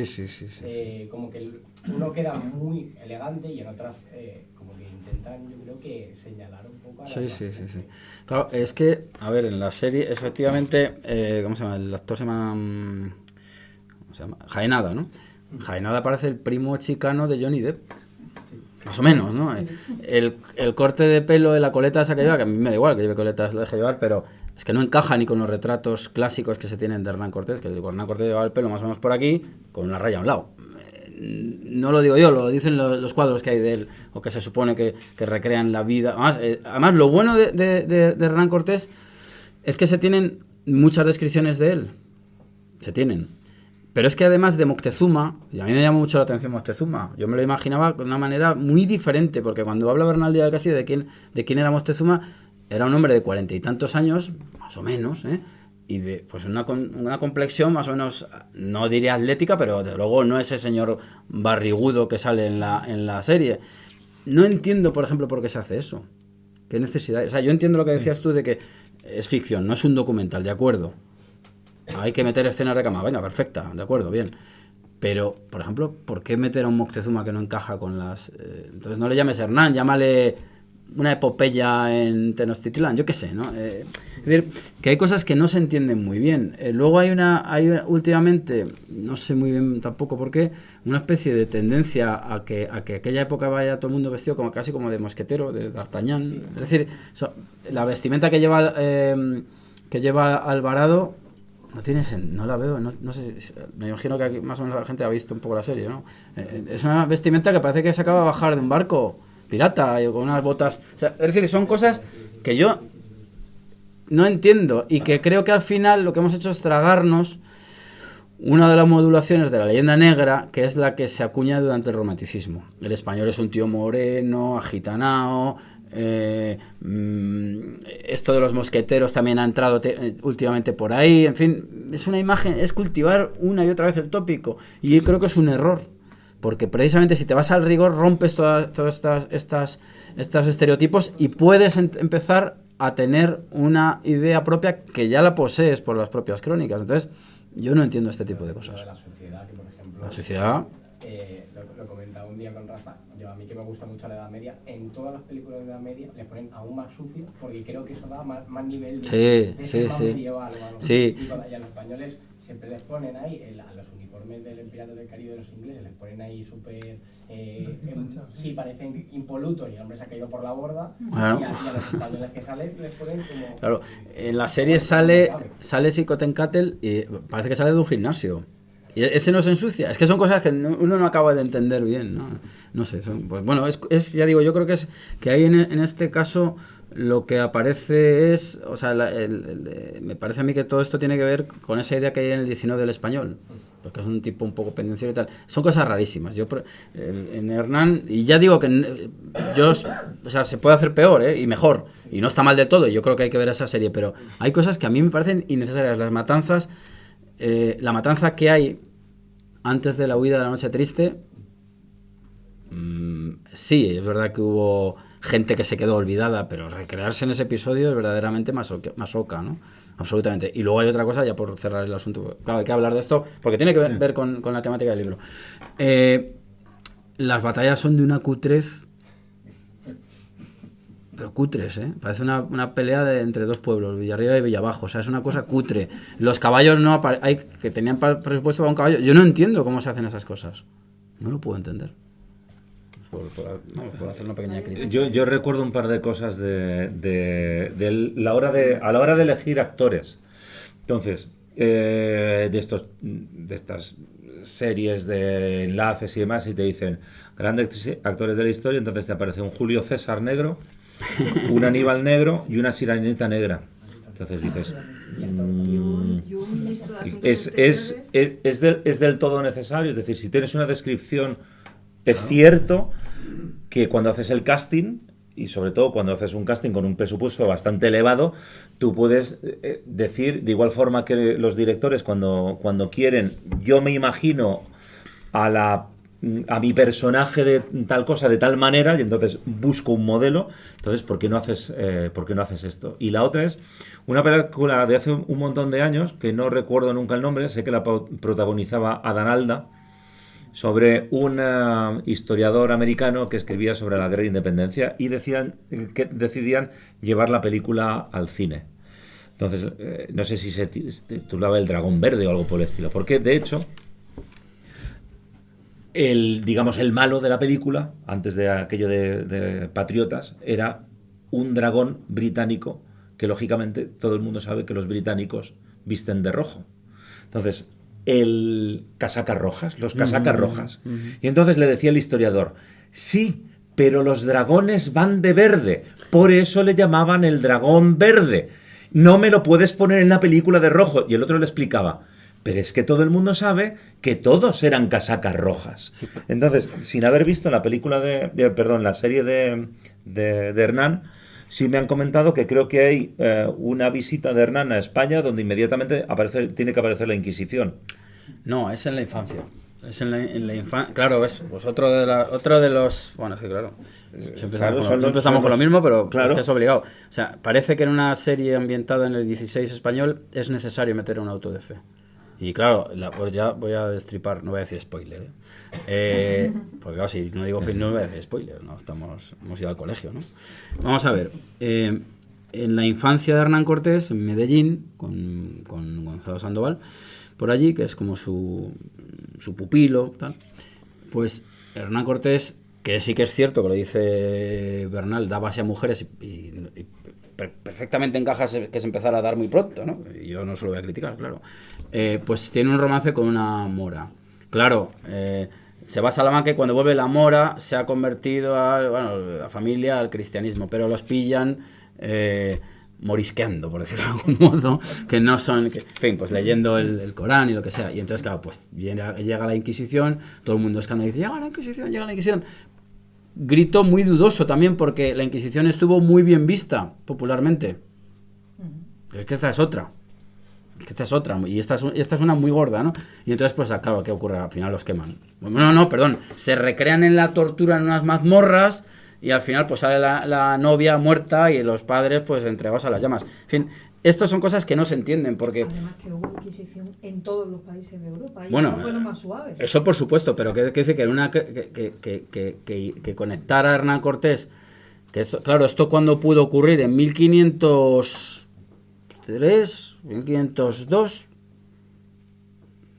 como que uno queda muy elegante, y en otras como que intentan, yo creo que señalar un poco a la Claro, es que, a ver, en la serie, efectivamente, ¿cómo se llama? El actor se llama Jaenada, ¿no? Jaenada parece el primo chicano de Johnny Depp. Más o menos, ¿no? El corte de pelo de la coleta esa que lleva, que a mí me da igual que lleve coletas, la deje llevar, pero es que no encaja ni con los retratos clásicos que se tienen de Hernán Cortés, que Hernán Cortés llevaba el pelo más o menos por aquí, con una raya a un lado. No lo digo yo, lo dicen los cuadros que hay de él, o que se supone que recrean la vida. Además, lo bueno de Hernán Cortés es que se tienen muchas descripciones de él. Se tienen. Pero es que además de Moctezuma, y a mí me llama mucho la atención Moctezuma, yo me lo imaginaba de una manera muy diferente, porque cuando habla Bernal Díaz del Castillo de quién era Moctezuma, era un hombre de 40 y tantos años, más o menos, y de pues una complexión más o menos, no diría atlética, pero de luego no ese señor barrigudo que sale en la serie. No entiendo, por ejemplo, por qué se hace eso. ¿Qué necesidad? O sea, yo entiendo lo que decías tú de que es ficción, no es un documental, de acuerdo. Hay que meter escenas de cama, venga, perfecta, de acuerdo, bien. Pero, por ejemplo, ¿por qué meter a un Moctezuma que no encaja con las... entonces no le llames Hernán, llámale una epopeya en Tenochtitlán, yo qué sé, ¿no? Es decir, que hay cosas que no se entienden muy bien. Luego hay últimamente, no sé muy bien tampoco por qué, una especie de tendencia a que aquella época vaya todo el mundo vestido casi como de mosquetero, de D'Artagnan. Sí. Es decir, la vestimenta que lleva Alvarado... No la veo, no sé, me imagino que aquí más o menos la gente ha visto un poco la serie, ¿no? Es una vestimenta que parece que se acaba de bajar de un barco pirata y con unas botas. O sea, es decir, son cosas que yo no entiendo y que creo que al final lo que hemos hecho es tragarnos una de las modulaciones de la leyenda negra, que es la que se acuña durante el romanticismo. El español es un tío moreno, agitanao. Esto de los mosqueteros también ha entrado últimamente por ahí. En fin, es una imagen, es cultivar una y otra vez el tópico, y yo creo que es un error, porque precisamente si te vas al rigor rompes todos estos estereotipos y puedes empezar a tener una idea propia que ya la posees por las propias crónicas. Entonces, yo no entiendo este tipo de cosas. La sociedad, que por ejemplo... La sociedad... lo comentaba un día con Rafa, a mí que me gusta mucho la Edad Media, en todas las películas de la Edad Media les ponen aún más sucio, porque creo que eso da más nivel de ser más medieval o algo. Sí. Y a los españoles siempre les ponen ahí, a los uniformes del Pirata del Caribe de los ingleses, les ponen ahí súper... sí, parecen impolutos y el hombre se ha caído por la borda. Bueno. Y a los españoles que salen les ponen como... Claro, en la serie sale Xicoténcatl y parece que sale de un gimnasio. Y ese no se ensucia. Es que son cosas que uno no acaba de entender bien, ¿no? No sé, pues bueno, ya digo, yo creo que es que ahí en este caso lo que aparece es, o sea, me parece a mí que todo esto tiene que ver con esa idea que hay en el 19 del español, porque es un tipo un poco pendenciero y tal. Son cosas rarísimas. Yo en Hernán, y ya digo que o sea, se puede hacer peor, y mejor, y no está mal del todo, y yo creo que hay que ver esa serie, pero hay cosas que a mí me parecen innecesarias. Las matanzas, la matanza que hay antes de la huida de la noche triste, sí, es verdad que hubo gente que se quedó olvidada, pero recrearse en ese episodio es verdaderamente masoca, ¿no? Absolutamente. Y luego hay otra cosa, ya por cerrar el asunto, claro, hay que hablar de esto, porque tiene que ver con la temática del libro. Las batallas son de una cutrez, pero cutres, parece una pelea entre dos pueblos, Villarriba y Villabajo, o sea, es una cosa cutre. Los caballos hay que tenían presupuesto para un caballo. Yo no entiendo cómo se hacen esas cosas, no lo puedo entender. Por hacer una pequeña crítica. Yo recuerdo un par de cosas a la hora de elegir actores. Entonces, de estas series de enlaces y demás, y te dicen grandes actores de la historia, entonces te aparece un Julio César negro, un Aníbal negro y una Sirenita negra. Entonces dices, ¿es del todo necesario? Es decir, si tienes una descripción, es cierto que cuando haces el casting, y sobre todo cuando haces un casting con un presupuesto bastante elevado, tú puedes decir, de igual forma que los directores cuando quieren, yo me imagino a mi personaje de tal cosa, de tal manera, y entonces busco un modelo. Entonces, ¿por qué no haces esto? Y la otra es una película de hace un montón de años, que no recuerdo nunca el nombre, sé que la protagonizaba Adán Alda, sobre un historiador americano que escribía sobre la guerra de independencia, y decidían llevar la película al cine. Entonces, no sé si se titulaba El Dragón Verde o algo por el estilo, porque de hecho el malo de la película, antes de aquello de Patriotas, era un dragón británico, que lógicamente todo el mundo sabe que los británicos visten de rojo. Entonces, los casacas rojas. Y entonces le decía el historiador, sí, pero los dragones van de verde, por eso le llamaban el dragón verde. No me lo puedes poner en la película de rojo. Y el otro le explicaba, pero es que todo el mundo sabe que todos eran casacas rojas. Sí. Entonces, sin haber visto la película la serie de Hernán, sí me han comentado que creo que hay una visita de Hernán a España donde inmediatamente tiene que aparecer la Inquisición. No, es en la infancia. Es en la infancia. Claro, ves, pues otro de los... Bueno, sí, claro. Siempre estamos con lo mismo, pero claro, es que es obligado. O sea, parece que en una serie ambientada en el 16 español es necesario meter un auto de fe. Y claro, pues ya voy a destripar, no voy a decir spoiler, porque claro, si no digo fin, no voy a decir spoiler, no hemos ido al colegio, ¿no? Vamos a ver, en la infancia de Hernán Cortés, en Medellín, con Gonzalo Sandoval, por allí, que es como su pupilo, tal, pues Hernán Cortés, que sí que es cierto que lo dice Bernal, da base a mujeres y perfectamente encaja que se empezara a dar muy pronto, ¿no? Yo no se lo voy a criticar, claro. Pues tiene un romance con una mora. Claro, se va a Salamanca y cuando vuelve la mora se ha convertido la familia al cristianismo, pero los pillan morisqueando, por decirlo de algún modo, que no son, en fin, pues leyendo el Corán y lo que sea. Y entonces, claro, pues llega la Inquisición, todo el mundo escándalo y dice, llega la Inquisición. Grito muy dudoso también porque la Inquisición estuvo muy bien vista popularmente. Pero es que esta es otra. Y esta es una muy gorda, ¿no? Y entonces, pues claro, ¿qué ocurre? Al final los queman. Se recrean en la tortura en unas mazmorras y al final pues sale la novia muerta y los padres pues entregados a las llamas. En fin, estas son cosas que no se entienden porque... Además que hubo Inquisición en todos los países de Europa y Bueno, no fueron más suaves. Eso por supuesto, pero que decir que conectar a Hernán Cortés, que eso, claro, esto cuando pudo ocurrir en 1503, 1502...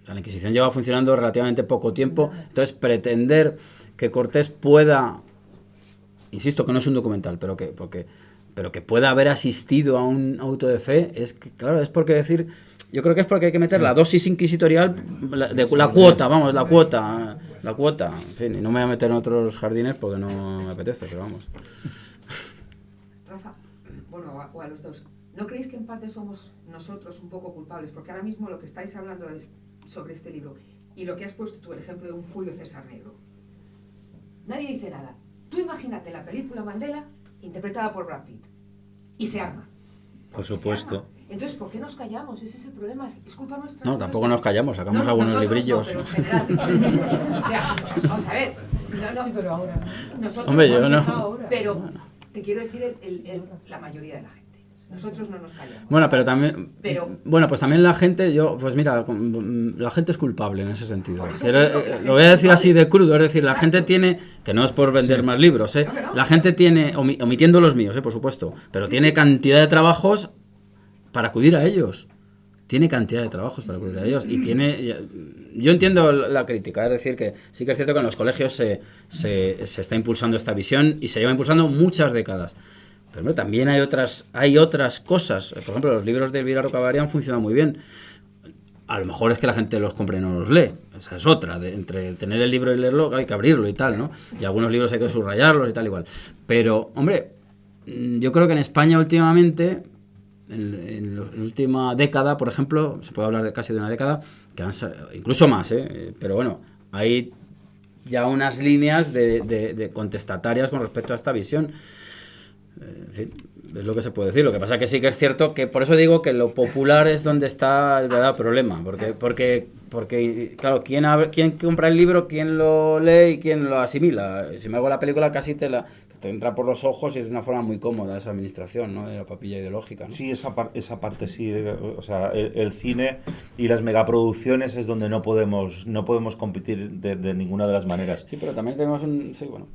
La Inquisición lleva funcionando relativamente poco tiempo, entonces pretender que Cortés pueda, insisto que no es un documental, pero que pueda haber asistido a un auto de fe, es que, claro, es porque decir, yo creo que es porque hay que meter la dosis inquisitorial, la cuota, en fin, y no me voy a meter en otros jardines porque no me apetece, pero vamos. Rafa, bueno, o a los dos, ¿no creéis que en parte somos nosotros un poco culpables? Porque ahora mismo lo que estáis hablando es sobre este libro y lo que has puesto tú, el ejemplo de un Julio César Negro. Nadie dice nada. Tú imagínate la película Mandela interpretada por Brad Pitt y se arma. Por supuesto. Entonces, ¿por qué nos callamos? Ese es el problema. ¿Es culpa nuestra? No, tampoco nos callamos, sacamos algunos librillos. No, pero en general. O sea, vamos a ver. No, Sí, pero ahora. nosotros Hombre, yo no. Ahora. Pero te quiero decir la mayoría de la gente. Nosotros no nos callamos. Bueno, pero también... Pero- bueno, pues también la gente, pues mira, la gente es culpable en ese sentido. Por eso Pero, digo que la gente lo voy a decir es así de crudo, es decir, la Exacto. gente tiene, que no es por vender más libros, No, que no. la gente tiene, omitiendo los míos, por supuesto, pero tiene cantidad de trabajos para acudir a ellos. Tiene cantidad de trabajos para acudir a ellos y tiene... Yo entiendo la crítica, es decir, que sí que es cierto que en los colegios se está impulsando esta visión y se lleva impulsando muchas décadas. Pero hombre, también hay otras cosas. Por ejemplo, los libros de Elvira Rocabaria han funcionado muy bien. A lo mejor es que la gente los compra y no los lee. Esa es otra. Entre tener el libro y leerlo hay que abrirlo y tal, ¿no? Y algunos libros hay que subrayarlos y tal igual. Pero, hombre, yo creo que en España últimamente, en la última década, por ejemplo, se puede hablar de casi de una década, que incluso más, pero bueno, hay ya unas líneas de contestatarias con respecto a esta visión. En fin, es lo que se puede decir. Lo que pasa que sí que es cierto que por eso digo que lo popular es donde está el verdadero problema, porque claro, ¿quién compra el libro, quién lo lee y quién lo asimila? Si me hago la película casi te entra por los ojos y es una forma muy cómoda esa administración, ¿no? De la papilla ideológica, ¿no? Sí, esa parte sí. O sea, el cine y las megaproducciones es donde no podemos competir de ninguna de las maneras. Sí, pero también tenemos un... Sí, bueno.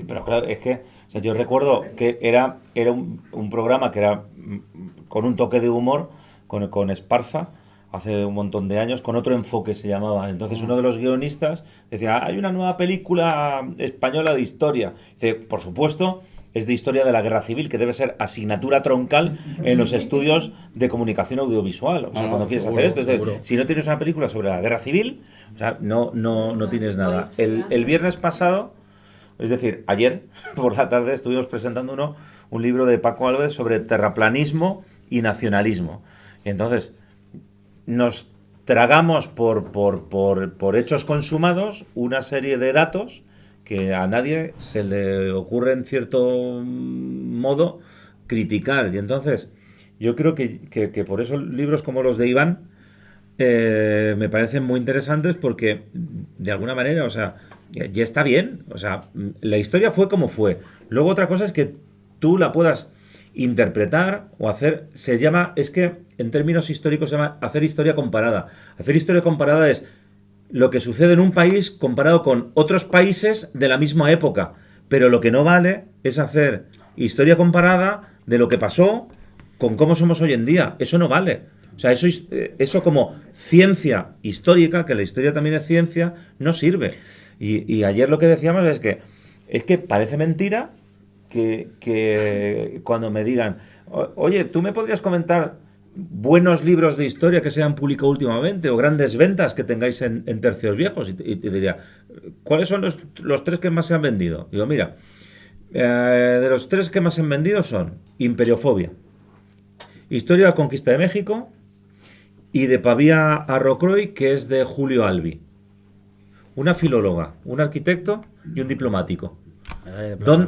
Pero claro, es que o sea, yo recuerdo que era un programa que era con un toque de humor, con Esparza, hace un montón de años, con otro enfoque se llamaba. Entonces uno de los guionistas decía, hay una nueva película española de historia. Dice, por supuesto, es de historia de la Guerra Civil, que debe ser asignatura troncal en los estudios de comunicación audiovisual. O sea, cuando quieres seguro, hacer esto, es decir, seguro. si no tienes una película sobre la Guerra Civil, o sea, no tienes nada. El viernes pasado, es decir, ayer por la tarde estuvimos presentando un libro de Paco Álvarez sobre terraplanismo y nacionalismo. Y entonces nos tragamos por hechos consumados una serie de datos que a nadie se le ocurre en cierto modo criticar. Y entonces yo creo que por eso libros como los de Iván me parecen muy interesantes porque de alguna manera, o sea, ya está bien, o sea, la historia fue como fue. Luego otra cosa es que tú la puedas interpretar o hacer, es que en términos históricos se llama hacer historia comparada. Hacer historia comparada es lo que sucede en un país comparado con otros países de la misma época, pero lo que no vale es hacer historia comparada de lo que pasó con cómo somos hoy en día. Eso no vale. O sea, eso como ciencia histórica, que la historia también es ciencia, no sirve. Y ayer lo que decíamos es que parece mentira que cuando me digan, oye, ¿tú me podrías comentar buenos libros de historia que se han publicado últimamente o grandes ventas que tengáis en tercios viejos? Y te diría, ¿cuáles son los 3 que más se han vendido? Digo, mira, de los 3 que más se han vendido son Imperiofobia, Historia de la Conquista de México y de Pavía a Rocroi, que es de Julio Albi. Una filóloga, un arquitecto y un diplomático.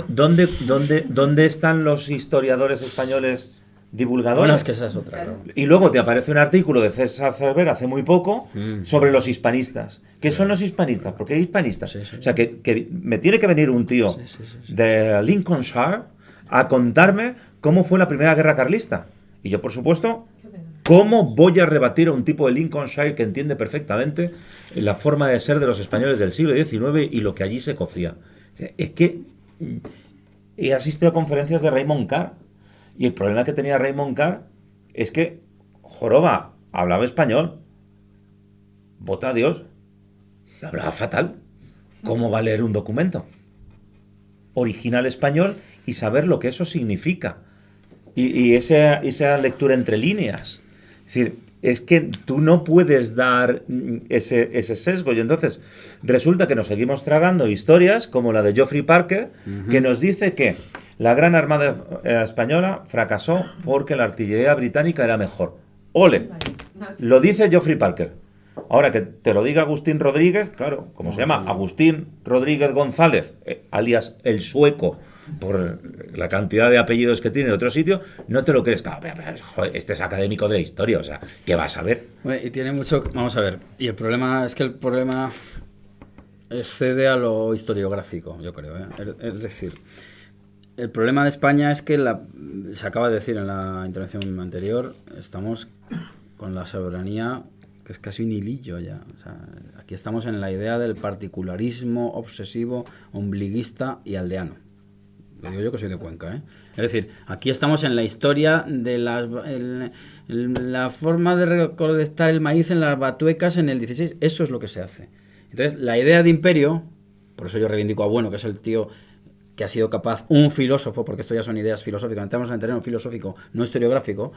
¿Dónde están los historiadores españoles divulgadores. Bueno, es que esa es otra, claro. Y luego te aparece un artículo de César Cervera hace muy poco sobre los hispanistas. ¿Qué son los hispanistas? ¿Por qué hispanistas? Sí, sí. O sea, que me tiene que venir un tío de Lincolnshire a contarme cómo fue la primera guerra carlista. Y yo, por supuesto, ¿cómo voy a rebatir a un tipo de Lincolnshire que entiende perfectamente la forma de ser de los españoles del siglo XIX y lo que allí se cocía? O sea, es que he asistido a conferencias de Raymond Carr. Y el problema que tenía Raymond Carr es que, joroba, hablaba español. Vota a Dios. Lo hablaba fatal. ¿Cómo va a leer un documento original español y saber lo que eso significa? Y esa lectura entre líneas. Es decir, es que tú no puedes dar ese sesgo. Y entonces resulta que nos seguimos tragando historias como la de Geoffrey Parker, que nos dice que la gran armada española fracasó porque la artillería británica era mejor. ¡Ole! Lo dice Geoffrey Parker. Ahora que te lo diga Agustín Rodríguez, claro, ¿cómo se llama? Agustín Rodríguez González, alias el Sueco, por la cantidad de apellidos que tiene en otro sitio, no te lo crees. Claro, pero, joder, este es académico de la historia, o sea, ¿qué vas a ver? Bueno, y tiene mucho... Vamos a ver. Y el problema es que el problema excede a lo historiográfico, yo creo, ¿eh? Es decir, el problema de España es que, se acaba de decir en la intervención anterior, estamos con la soberanía, que es casi un hilillo ya. O sea, aquí estamos en la idea del particularismo obsesivo, ombliguista y aldeano. Lo digo yo que soy de Cuenca, ¿eh? Es decir, aquí estamos en la historia de la forma de recolectar el maíz en las batuecas en el 16. Eso es lo que se hace. Entonces, la idea de imperio, por eso yo reivindico a Bueno, que es el tío que ha sido capaz, un filósofo, porque esto ya son ideas filosóficas, entramos en el terreno filosófico, no historiográfico,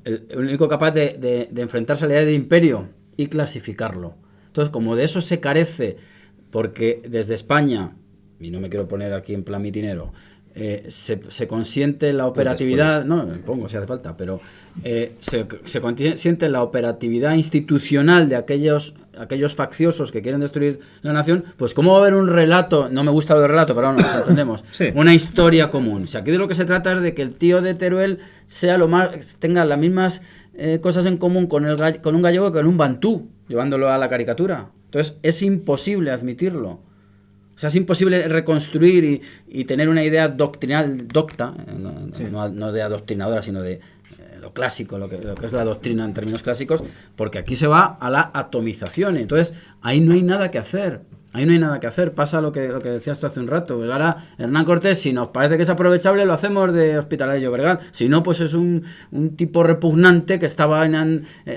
el único capaz de enfrentarse a la idea de imperio y clasificarlo. Entonces, como de eso se carece, porque desde España, y no me quiero poner aquí en plan mitinero, se consiente la operatividad, no, me pongo si hace falta, pero se consiente la operatividad institucional de aquellos facciosos que quieren destruir la nación, pues cómo va a haber un relato, no me gusta lo de relato, pero bueno, nos entendemos, sí. Una historia común. O sea, aquí de lo que se trata es de que el tío de Teruel tenga las mismas cosas en común con un gallego que con un bantú, llevándolo a la caricatura. Entonces, es imposible admitirlo. O sea, es imposible reconstruir y tener una idea doctrinal, sí. no de adoctrinadora, sino de lo clásico, lo que es la doctrina en términos clásicos, porque aquí se va a la atomización. Entonces, ahí no hay nada que hacer. Pasa lo que decías tú hace un rato. Pues ahora, Hernán Cortés, si nos parece que es aprovechable, lo hacemos de Hospitalet de Llobregat. Si no, pues es un tipo repugnante que estaba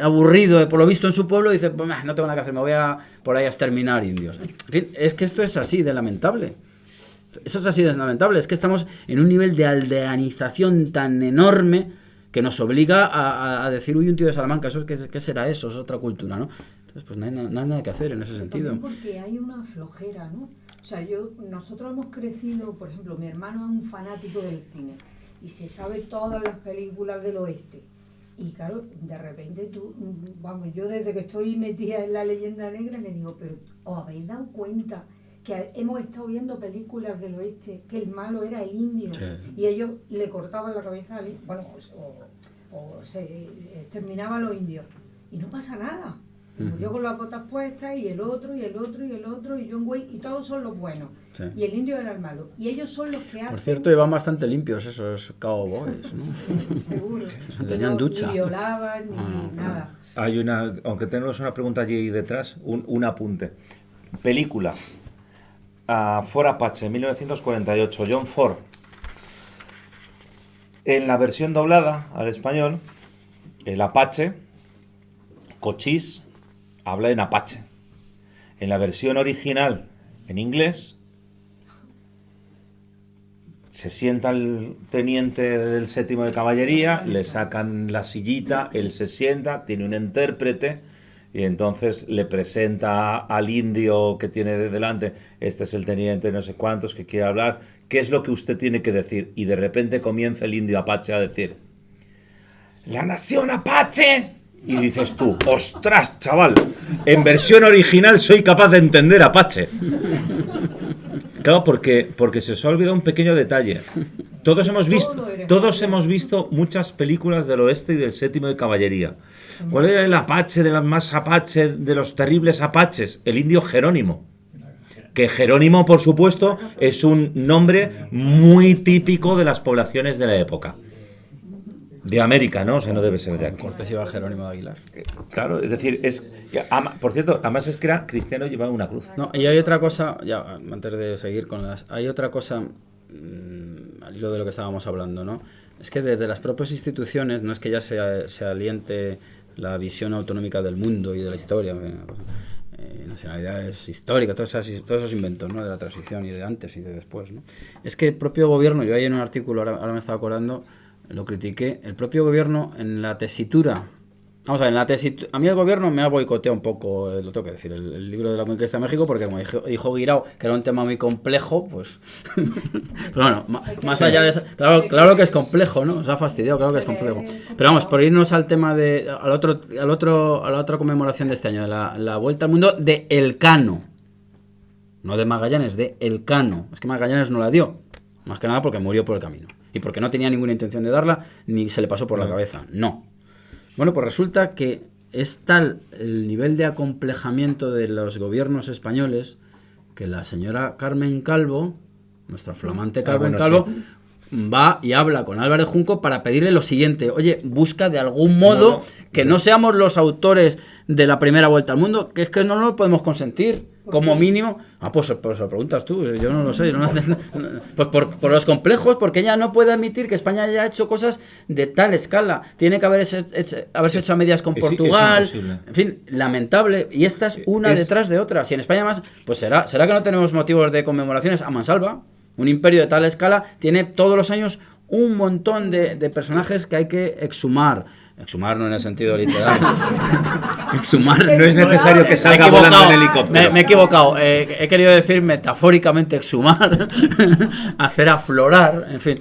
aburrido, por lo visto, en su pueblo, y dice, pues no tengo nada que hacer, me voy por ahí a exterminar indios. En fin, es que esto es así de lamentable. Eso es así de lamentable. Es que estamos en un nivel de aldeanización tan enorme que nos obliga a decir, uy, un tío de Salamanca, ¿qué será eso? Es otra cultura, ¿no? Entonces, pues no hay nada que hacer en ese sentido. También porque hay una flojera, ¿no? O sea, nosotros hemos crecido, por ejemplo, mi hermano es un fanático del cine y se sabe todas las películas del oeste. Y claro, de repente yo desde que estoy metida en la leyenda negra le digo, pero ¿os habéis dado cuenta que hemos estado viendo películas del oeste, que el malo era el indio? Sí. Y ellos le cortaban la cabeza al indio, bueno, o se exterminaban a los indios. Y no pasa nada. Murió con las botas puestas, y el otro, y John Wayne, y todos son los buenos. Sí. Y el indio era el malo. Y ellos son los que hacen... Por cierto, iban bastante limpios esos cowboys, ¿no? Sí, seguro. No tenían ducha. Ni violaban, ni nada. Hay aunque tenemos una pregunta allí detrás, un apunte. Película. Ford Apache, 1948, John Ford. En la versión doblada al español, el Apache, Cochise, habla en Apache. En la versión original, en inglés, se sienta el teniente del 7º de caballería, le sacan la sillita, él se sienta, tiene un intérprete, y entonces le presenta al indio que tiene de delante, este es el teniente no sé cuántos que quiere hablar, ¿qué es lo que usted tiene que decir? Y de repente comienza el indio Apache a decir, ¡la nación Apache! Y dices tú, ¡ostras, chaval! En versión original soy capaz de entender Apache. Claro, porque se os ha olvidado un pequeño detalle. Todos hemos visto, Todo eres todos Apache. hemos visto muchas películas del oeste y del séptimo de caballería. ¿Cuál era el apache de las más apache, de los terribles apaches? El indio Jerónimo. Que Jerónimo, por supuesto, es un nombre muy típico de las poblaciones de la época. De América, ¿no? O sea, no debe ser de aquí. Cortés iba Jerónimo de Aguilar. Claro, es decir, por cierto, además es que era cristiano y llevaba una cruz. No, y hay otra cosa, ya antes de seguir con las... Hay otra cosa, al hilo de lo que estábamos hablando, ¿no? Es que desde las propias instituciones no es que ya se aliente la visión autonómica del mundo y de la historia, nacionalidades históricas, todos esos inventos, ¿no? De la transición y de antes y de después, ¿no? Es que el propio gobierno, yo ahí en un artículo, ahora me estaba acordando, lo critiqué, el propio gobierno en la tesitura. Vamos a ver, en la tesitura, a mí el gobierno me ha boicoteado un poco, lo tengo que decir, el libro de la conquista de México, porque como dijo Guirao, que era un tema muy complejo, pues... Pero bueno, más allá de eso, claro que es complejo, ¿no? Os ha fastidiado, claro que es complejo. Pero vamos, por irnos al tema de... a la otra conmemoración de este año, de la Vuelta al Mundo de Elcano. No de Magallanes, de Elcano. Es que Magallanes no la dio, más que nada porque murió por el camino. Y porque no tenía ninguna intención de darla, ni se le pasó por la cabeza. No. Bueno, pues resulta que es tal el nivel de acomplejamiento de los gobiernos españoles que la señora Carmen Calvo, nuestra flamante Carmen Calvo, va y habla con Álvarez Junco para pedirle lo siguiente: oye, busca de algún modo que no seamos los autores de la primera vuelta al mundo, que es que no lo podemos consentir, como mínimo. Pues lo preguntas tú, yo no lo sé. Pues por los complejos, porque ella no puede admitir que España haya hecho cosas de tal escala. Tiene que haberse hecho a medias con Portugal. Es imposible. En fin, lamentable. Y esta es una detrás de otra. Si en España más, pues será que no tenemos motivos de conmemoraciones a mansalva. Un imperio de tal escala tiene todos los años un montón de personajes que hay que exhumar. Exhumar no en el sentido literal. Exhumar. No es necesario que salga volando en helicóptero. Me he equivocado. He querido decir metafóricamente exhumar. Hacer aflorar. En fin,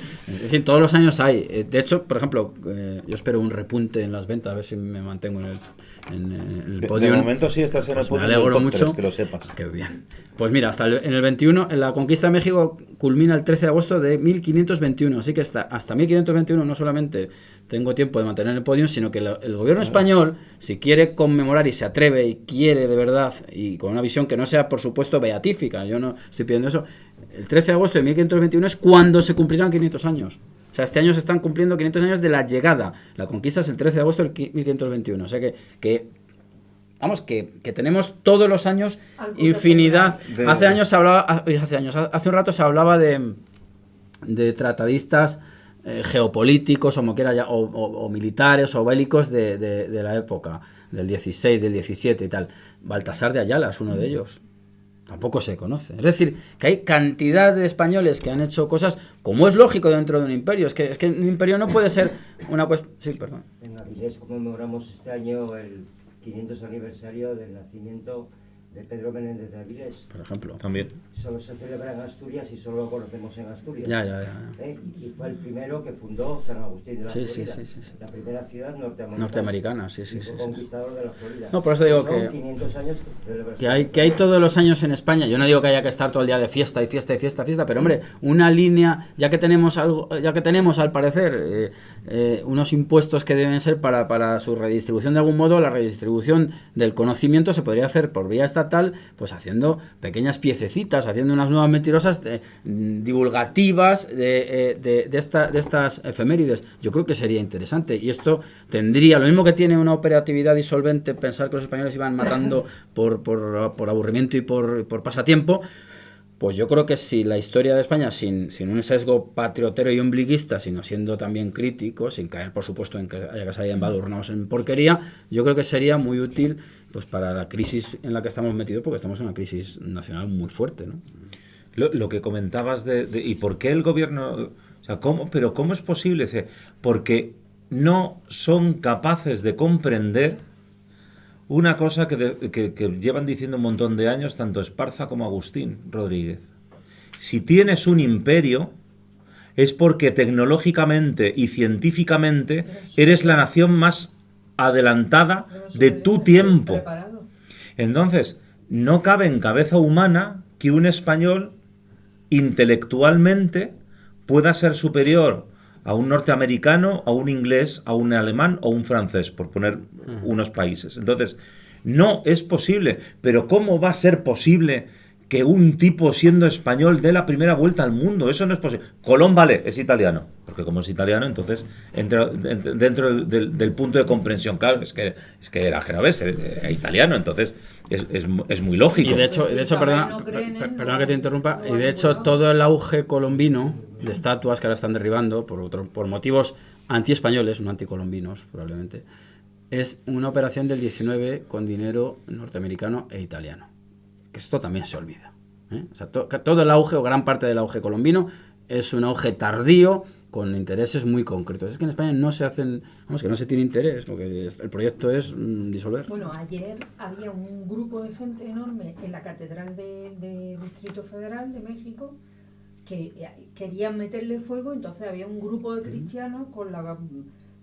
todos los años hay. De hecho, por ejemplo, yo espero un repunte en las ventas, a ver si me mantengo en el podio. De momento sí estás en el podio. Me alegro mucho. Que lo sepas. Qué bien. Pues mira, en el 21, en la conquista de México culmina el 13 de agosto de 1521. Así que hasta 1521 no solamente tengo tiempo de mantener el podio, sino que el gobierno español, si quiere conmemorar y se atreve y quiere de verdad, y con una visión que no sea, por supuesto, beatífica, yo no estoy pidiendo eso, el 13 de agosto de 1521 es cuando se cumplirán 500 años. O sea, este año se están cumpliendo 500 años de la llegada. La conquista es el 13 de agosto del 1521. O sea que tenemos todos los años infinidad. Hace un rato se hablaba de tratadistas geopolíticos o militares o bélicos de la época, del 16, del 17 y tal. Baltasar de Ayala es uno de ellos. Tampoco se conoce. Es decir, que hay cantidad de españoles que han hecho cosas, como es lógico dentro de un imperio. Es que un imperio no puede ser una cuestión... Sí, perdón. En Avilés conmemoramos este año el 500 aniversario del nacimiento de Pedro Menéndez de Avilés. Por ejemplo. También. Solo se celebra en Asturias y solo lo conocemos en Asturias. Ya. Y fue el primero que fundó San Agustín de la Florida. Sí. La primera ciudad norteamericana, sí. Conquistador de la Florida. No, por eso digo Son 500 años que hay todos los años en España. Yo no digo que haya que estar todo el día de fiesta, pero hombre, una línea, ya que tenemos al parecer unos impuestos que deben ser para su redistribución de algún modo, la redistribución del conocimiento se podría hacer por vía estatal, pues haciendo pequeñas piececitas, haciendo unas nuevas mentirosas divulgativas de estas efemérides. Yo creo que sería interesante, y esto tendría lo mismo que tiene una operatividad disolvente pensar que los españoles iban matando por aburrimiento y por pasatiempo. Pues yo creo que si la historia de España, sin un sesgo patriotero y ombliguista, sino siendo también crítico, sin caer por supuesto en que haya que salir embadurnados en porquería, yo creo que sería muy útil pues para la crisis en la que estamos metidos, porque estamos en una crisis nacional muy fuerte, ¿no? Lo que comentabas ¿y por qué el gobierno? O sea, ¿cómo es posible? Porque no son capaces de comprender una cosa que llevan diciendo un montón de años tanto Esparza como Agustín Rodríguez. Si tienes un imperio es porque tecnológicamente y científicamente eres la nación más adelantada de tu tiempo. Entonces, no cabe en cabeza humana que un español intelectualmente pueda ser superior a un norteamericano, a un inglés, a un alemán o un francés, por poner unos países. Entonces, no es posible. Pero ¿cómo va a ser posible que un tipo siendo español dé la primera vuelta al mundo? Eso no es posible. Colón, vale, es italiano, porque como es italiano, entonces entra dentro del punto de comprensión. Claro, es que era genovés, era italiano, entonces es muy lógico. Y de hecho, perdona que te interrumpa, y de hecho todo el auge colombino de estatuas que ahora están derribando por motivos anti-españoles, no anticolombinos probablemente, es una operación del 19 con dinero norteamericano e italiano. Que esto también se olvida, ¿eh? O sea, todo el auge o gran parte del auge colombino es un auge tardío con intereses muy concretos. Es que en España no se hacen, vamos, que no se tiene interés, porque el proyecto es disolver. Bueno, ayer había un grupo de gente enorme en la Catedral de Distrito Federal de México que querían meterle fuego, entonces había un grupo de cristianos con la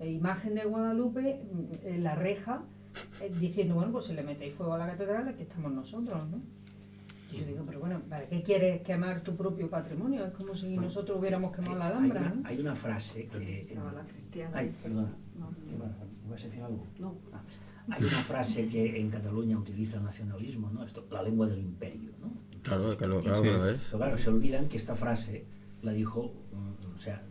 imagen de Guadalupe en la reja, diciendo, bueno, pues si le metéis fuego a la catedral, aquí estamos nosotros, ¿no? Y yo digo, pero bueno, ¿para qué quieres quemar tu propio patrimonio? Es como si nosotros hubiéramos quemado la Alhambra, ¿no? Hay una frase que... La cristiana. Ay, perdona. No. ¿Vas a decir algo? No. Hay una frase que en Cataluña utiliza el nacionalismo, ¿no? Esto, la lengua del imperio, ¿no? Claro que lo es. Pero claro, se olvidan que esta frase la dijo, o sea,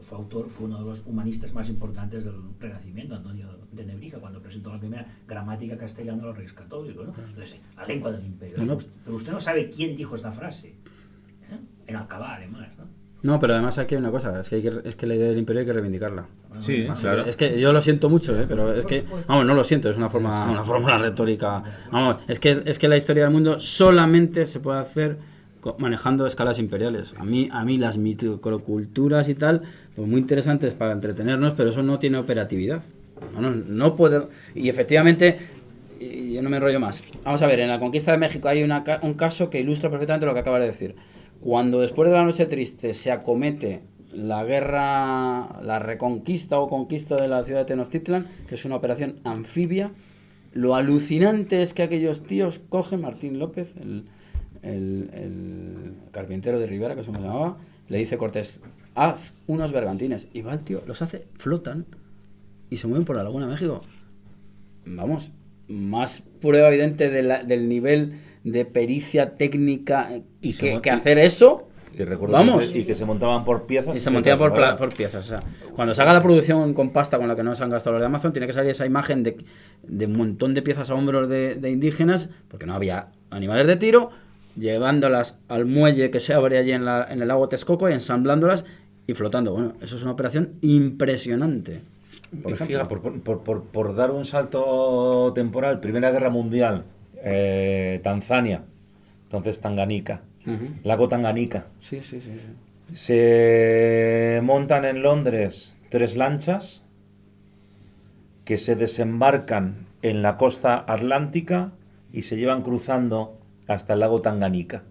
su autor fue uno de los humanistas más importantes del Renacimiento, Antonio de Nebrija, cuando presentó la primera gramática castellana a los reyes católicos, ¿no? Entonces, la lengua del imperio. Pero usted no sabe quién dijo esta frase, ¿eh? En Alcalá, además, ¿no? No, pero además aquí hay una cosa, es que la idea del imperio hay que reivindicarla. Sí, claro. Es que yo lo siento mucho, pero es que, vamos, no lo siento, es una fórmula retórica. Vamos, es que la historia del mundo solamente se puede hacer manejando escalas imperiales. A mí las microculturas y tal, pues muy interesantes para entretenernos, pero eso no tiene operatividad. No puede. Y efectivamente, y yo no me enrollo más. Vamos a ver, en la conquista de México hay un caso que ilustra perfectamente lo que acabas de decir. Cuando después de la Noche Triste se acomete la guerra, la reconquista o conquista de la ciudad de Tenochtitlan, que es una operación anfibia, lo alucinante es que aquellos tíos cogen, Martín López, el carpintero de Rivera, que se me llamaba, le dice Cortés, haz unos bergantines, y va el tío, los hace, flotan y se mueven por la Laguna de México. Vamos, más prueba evidente del nivel de pericia técnica que hacer eso. Y recuerdo vamos. Que se montaban por piezas. Y se montaban por piezas. O sea, cuando se haga la producción con pasta con la que no se han gastado los de Amazon, tiene que salir esa imagen de un montón de piezas a hombros de indígenas, porque no había animales de tiro, llevándolas al muelle que se abre allí en el lago Texcoco y ensamblándolas y flotando. Bueno, eso es una operación impresionante. Por dar un salto temporal, Primera Guerra Mundial, Tanzania, entonces Tanganica, lago Tanganica. Sí. Se montan en Londres 3 lanchas que se desembarcan en la costa atlántica y se llevan cruzando hasta el lago Tanganica.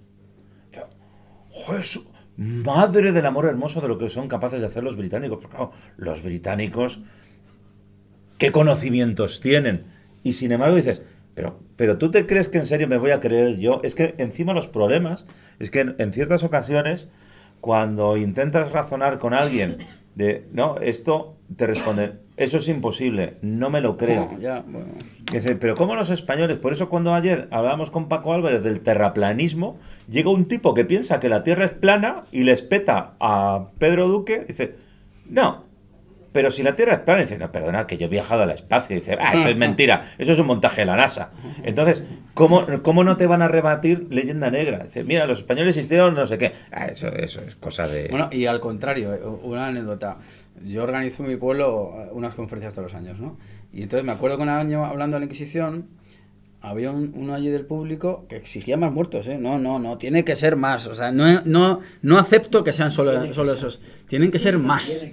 ¡Jesús! Madre del amor hermoso de lo que son capaces de hacer los británicos. Porque claro, los británicos, ¿qué conocimientos tienen? Y sin embargo dices, pero ¿tú te crees que en serio me voy a creer yo? Es que encima los problemas, es que en ciertas ocasiones, cuando intentas razonar con alguien no, esto te responden, eso es imposible, no me lo creo. Bueno. Dice, pero ¿cómo los españoles? Por eso cuando ayer hablábamos con Paco Álvarez del terraplanismo, llega un tipo que piensa que la Tierra es plana y le espeta a Pedro Duque, dice, no, pero si la Tierra es plana, dice, no, perdona, que yo he viajado al espacio, dice, eso es mentira, eso es un montaje de la NASA. Entonces, ¿cómo no te van a rebatir leyenda negra? Dice, mira, los españoles existieron no sé qué. Eso es cosa de... Bueno, y al contrario, una anécdota. Yo organizo en mi pueblo unas conferencias todos los años, ¿no? Y entonces me acuerdo que un año, hablando de la Inquisición, había uno allí del público que exigía más muertos, ¿eh? No, tiene que ser más. O sea, no acepto que sean solo esos. Tienen que ser más.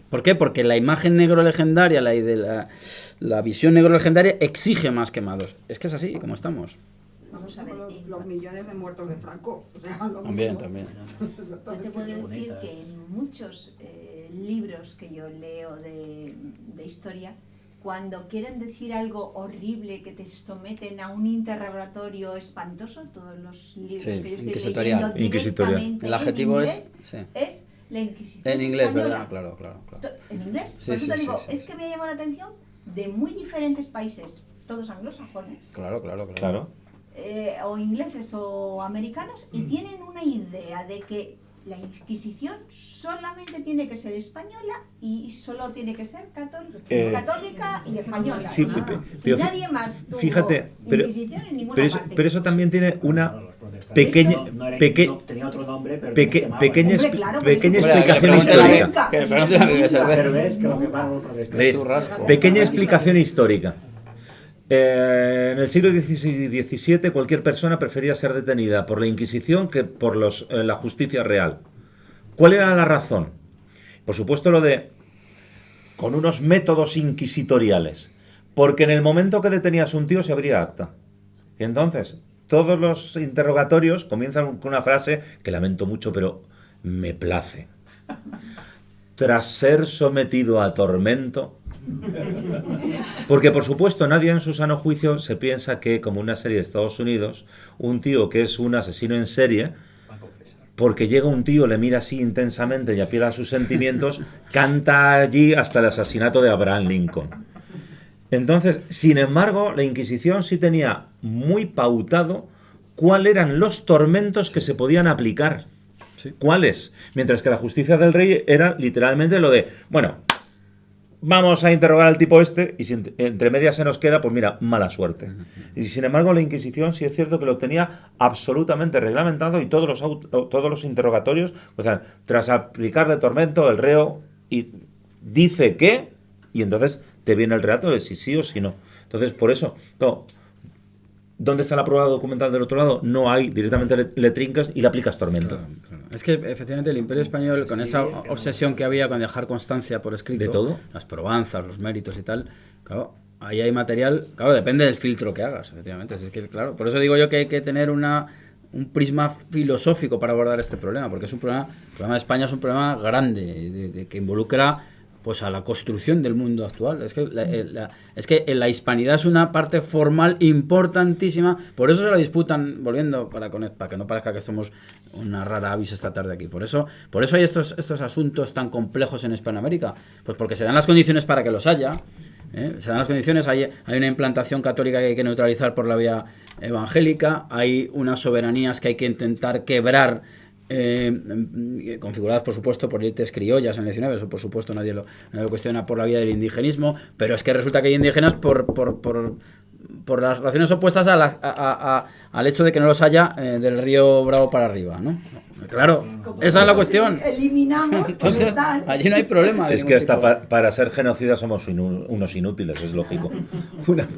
¿Por qué? Porque la imagen negro legendaria, la visión negro legendaria exige más quemados. Es que es así, como estamos. Vamos a ver, los millones de muertos de Franco. O sea, También. Yo te puedo decir que en muchos libros que yo leo de historia, cuando quieren decir algo horrible, que te someten a un interrogatorio espantoso, todos los libros que yo estoy leyendo inquisitorial. directamente El adjetivo en inglés, es... Sí. es la Inquisición En inglés, española, ¿verdad? Claro. En inglés, Sí, por eso sí, te digo, sí, es que me llama la atención de muy diferentes países, todos anglosajones, Claro. o ingleses o americanos, y tienen una idea de que la Inquisición solamente tiene que ser española y solo tiene que ser católica y española. Sí, Y nadie más tuvo fíjate, Inquisición en ninguna parte. pero eso también tiene una Los protestantes pequeña, tenía otro nombre, pero pequeña Hombre, claro, por pequeña eso- explicación Hombre, histórica. que le pregunten a Miguel Servet. Cervés, que lo quemaron los protestantes. ¿Veis? Churrasco. Pequeña explicación histórica. En el siglo XVI y XVII cualquier persona prefería ser detenida por la Inquisición que por la justicia real. ¿Cuál era la razón? Por supuesto lo de con unos métodos inquisitoriales. Porque en el momento que detenías a un tío se abría acta. Y entonces todos los interrogatorios comienzan con una frase que lamento mucho, pero me place. Tras ser sometido a tormento. Porque por supuesto nadie en su sano juicio se piensa que, como una serie de Estados Unidos, un tío que es un asesino en serie, porque llega un tío, le mira así intensamente y apela a sus sentimientos, canta allí hasta el asesinato de Abraham Lincoln. Entonces, sin embargo, la Inquisición sí tenía muy pautado cuáles eran los tormentos que se podían aplicar. Sí. ¿Cuáles? Mientras que la justicia del rey era literalmente lo de, bueno, vamos a interrogar al tipo este y si entre medias se nos queda, pues mira, mala suerte. Y sin embargo la Inquisición sí es cierto que lo tenía absolutamente reglamentado y todos los interrogatorios, o sea, tras aplicarle tormento, el reo dice que, y entonces te viene el relato de si sí o si no. Entonces, por eso, no, ¿dónde está la prueba documental del otro lado? No hay, directamente le trincas y le aplicas tormento. Claro. Es que efectivamente el Imperio Español, con esa obsesión que había con dejar constancia por escrito, ¿De todo? las probanzas, los méritos y tal, claro, ahí hay material, claro, depende del filtro que hagas, efectivamente. Es que, claro, por eso digo yo que hay que tener un prisma filosófico para abordar este problema, porque es el problema de España es un problema grande, que involucra pues a la construcción del mundo actual. Es que la hispanidad es una parte formal importantísima, por eso se la disputan, volviendo para que no parezca que somos una rara avis esta tarde aquí. Por eso hay estos asuntos tan complejos en Hispanoamérica, pues porque se dan las condiciones para que los haya. Se dan las condiciones, hay una implantación católica que hay que neutralizar por la vía evangélica, hay unas soberanías que hay que intentar quebrar, configuradas por supuesto por élites criollas en el XIX, eso por supuesto nadie lo cuestiona, por la vía del indigenismo, pero es que resulta que hay indígenas por las razones opuestas al hecho de que no los haya del río Bravo para arriba, ¿no? Claro, esa es la cuestión. Eliminamos. Entonces, allí no hay problema. Es que hasta para ser genocidas somos unos inútiles, es lógico.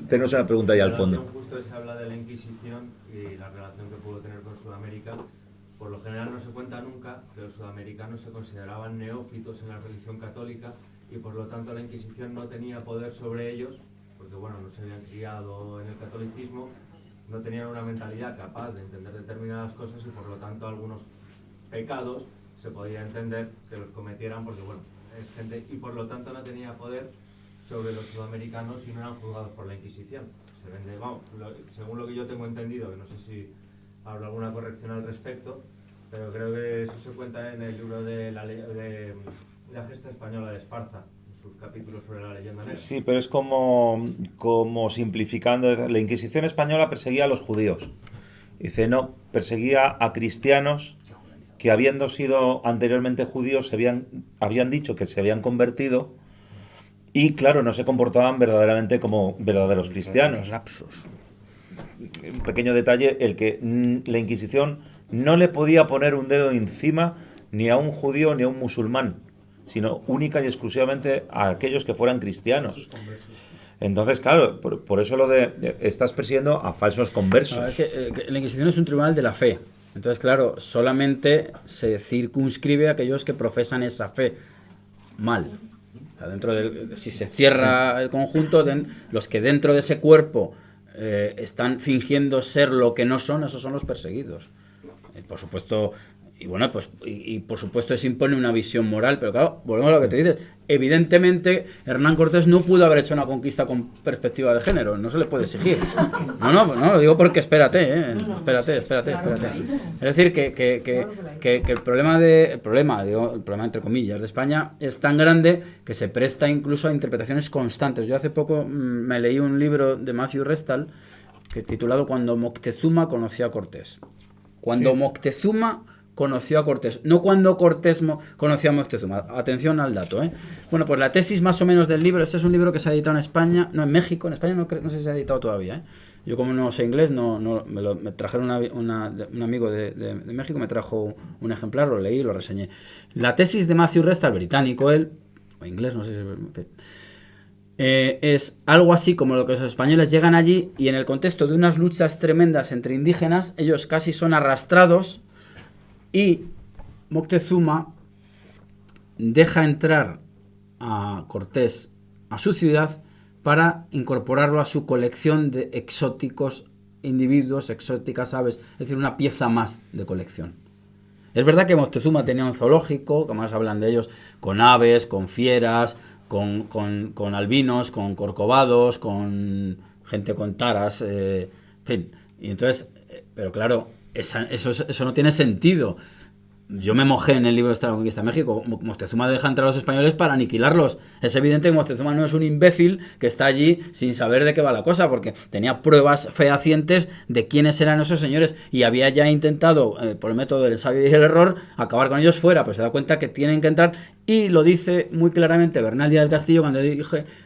Tenemos una pregunta ya al fondo. Justo se habla de la Inquisición y la relación que pudo tener con Sudamérica. Por lo general no se cuenta nunca que los sudamericanos se consideraban neófitos en la religión católica y por lo tanto la Inquisición no tenía poder sobre ellos, porque bueno, no se habían criado en el catolicismo, no tenían una mentalidad capaz de entender determinadas cosas y por lo tanto algunos pecados se podía entender que los cometieran porque bueno, es gente y por lo tanto no tenía poder sobre los sudamericanos y no eran juzgados por la Inquisición. Se vende, según lo que yo tengo entendido, que no sé si habrá alguna corrección al respecto, pero creo que eso se cuenta en el libro de la gesta española de Esparza, en sus capítulos sobre la leyenda negra. Sí, pero es como simplificando. La Inquisición española perseguía a los judíos. Dice, no, perseguía a cristianos que habiendo sido anteriormente judíos habían dicho que se habían convertido y claro, no se comportaban verdaderamente como verdaderos cristianos. Un pequeño detalle, el que la Inquisición no le podía poner un dedo encima ni a un judío ni a un musulmán, sino única y exclusivamente a aquellos que fueran cristianos. Entonces, claro, por eso lo de estás persiguiendo a falsos conversos. Es que la Inquisición es un tribunal de la fe. Entonces, claro, solamente se circunscribe a aquellos que profesan esa fe mal. O sea, si se cierra el conjunto, los que dentro de ese cuerpo están fingiendo ser lo que no son, esos son los perseguidos. Por supuesto, Y bueno, pues y por supuesto eso impone una visión moral, pero claro, volvemos a lo que te dices. Evidentemente, Hernán Cortés no pudo haber hecho una conquista con perspectiva de género, no se le puede exigir. No, lo digo porque espérate. Es decir, que el problema entre comillas de España es tan grande que se presta incluso a interpretaciones constantes. Yo hace poco me leí un libro de Matthew Restal titulado Cuando Moctezuma conoció a Cortés. Cuando Moctezuma conoció a Cortés, no cuando Cortés conoció a Moctezuma. Atención al dato, ¿eh? Bueno, pues la tesis más o menos del libro, este es un libro que se ha editado en España, no en México, en España no sé si se ha editado todavía, ¿eh? Yo como no sé inglés, me trajeron un amigo de México, me trajo un ejemplar, lo leí y lo reseñé. La tesis de Matthew Restal, británico él, o inglés, no sé si... es algo así como lo que los españoles llegan allí y en el contexto de unas luchas tremendas entre indígenas, ellos casi son arrastrados y Moctezuma deja entrar a Cortés a su ciudad para incorporarlo a su colección de exóticos individuos, exóticas aves, es decir, una pieza más de colección. Es verdad que Moctezuma tenía un zoológico, que más hablan de ellos, con aves, con fieras, con albinos, con corcovados, con gente con taras, en fin. Y entonces, pero claro, eso no tiene sentido. Yo me mojé en el libro de la conquista de México. Moctezuma deja entrar a los españoles para aniquilarlos. Es evidente que Moctezuma no es un imbécil que está allí sin saber de qué va la cosa, porque tenía pruebas fehacientes de quiénes eran esos señores y había ya intentado, por el método del ensayo y el error, acabar con ellos fuera, pero se da cuenta que tienen que entrar, y lo dice muy claramente Bernal Díaz del Castillo cuando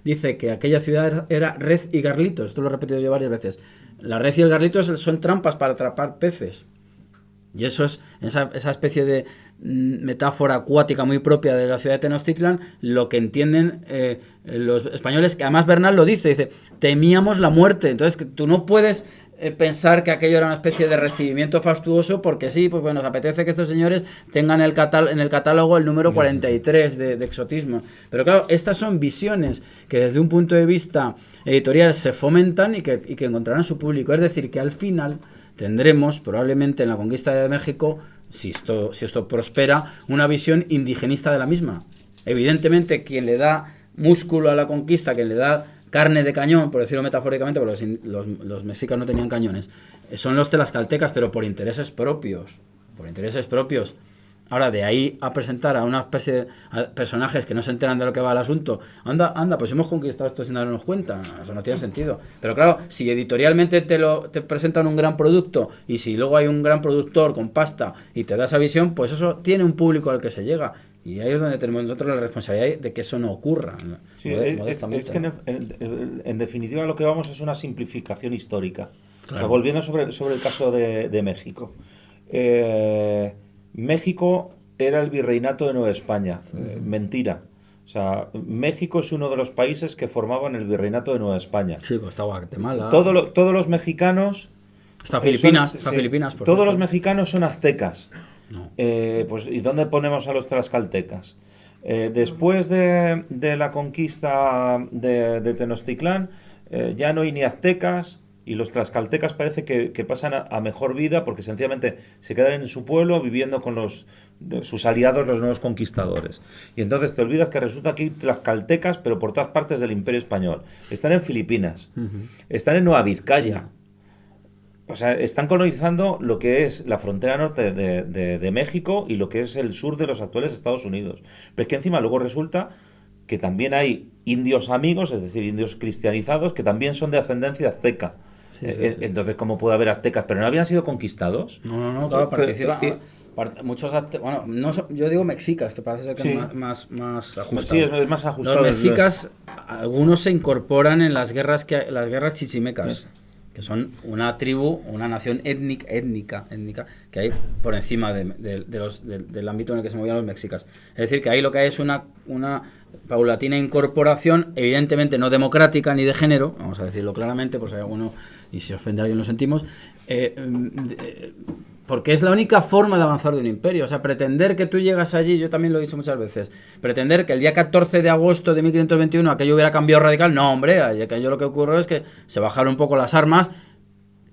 dice que aquella ciudad era red y garlitos. Esto lo he repetido yo varias veces. La red y el garlitos son trampas para atrapar peces. Y eso es esa especie de metáfora acuática muy propia de la ciudad de Tenochtitlán, lo que entienden los españoles, que además Bernal lo dice, temíamos la muerte. Entonces que tú no puedes pensar que aquello era una especie de recibimiento fastuoso porque sí, pues bueno, nos apetece que estos señores tengan en el catálogo el número 43 de exotismo. Pero claro, estas son visiones que desde un punto de vista editorial se fomentan y que encontrarán su público. Es decir, que al final tendremos probablemente en la conquista de México, si esto prospera, una visión indigenista de la misma. Evidentemente, quien le da músculo a la conquista, quien le da carne de cañón, por decirlo metafóricamente, porque los mexicas no tenían cañones, son los tlaxcaltecas, pero por intereses propios. Ahora, de ahí a presentar a una especie de personajes que no se enteran de lo que va el asunto, anda, pues hemos conquistado esto sin darnos cuenta, eso no tiene sentido. Pero claro, si editorialmente te presentan un gran producto y si luego hay un gran productor con pasta y te da esa visión, pues eso tiene un público al que se llega. Y ahí es donde tenemos nosotros la responsabilidad de que eso no ocurra. Sí, es que en definitiva lo que vamos es una simplificación histórica. Claro. O sea, volviendo sobre el caso de México. México era el virreinato de Nueva España. Mentira. O sea, México es uno de los países que formaban el virreinato de Nueva España. Sí, pues está Guatemala. Todos los mexicanos... Está Filipinas. Por todos los mexicanos son aztecas. No. Pues, ¿y dónde ponemos a los tlaxcaltecas? Después de la conquista de Tenochtitlán, ya no hay ni aztecas, y los tlaxcaltecas parece que pasan a mejor vida porque sencillamente se quedan en su pueblo viviendo con sus aliados, los nuevos conquistadores. Y entonces te olvidas que resulta que hay tlaxcaltecas, pero por todas partes del Imperio Español. Están en Filipinas, están en Nueva Vizcaya. Sí. O sea, están colonizando lo que es la frontera norte de México y lo que es el sur de los actuales Estados Unidos. Pero es que encima luego resulta que también hay indios amigos, es decir, indios cristianizados, que también son de ascendencia azteca. Sí. Entonces, ¿cómo puede haber aztecas? ¿Pero no habían sido conquistados? No, claro, participan. Muchos bueno, yo digo mexicas, que parece ser que es más ajustado. Sí, es más ajustado. Los mexicas, algunos se incorporan en las guerras chichimecas. Sí. Que son una tribu, una nación étnica que hay por encima del ámbito en el que se movían los mexicas. Es decir, que ahí lo que hay es una paulatina incorporación, evidentemente no democrática ni de género, vamos a decirlo claramente, por si hay alguno, y si ofende a alguien lo sentimos, porque es la única forma de avanzar de un imperio. O sea, pretender que tú llegas allí, yo también lo he dicho muchas veces, pretender que el día 14 de agosto de 1521 aquello hubiera cambiado radical, no, hombre, aquello lo que ocurrió es que se bajaron un poco las armas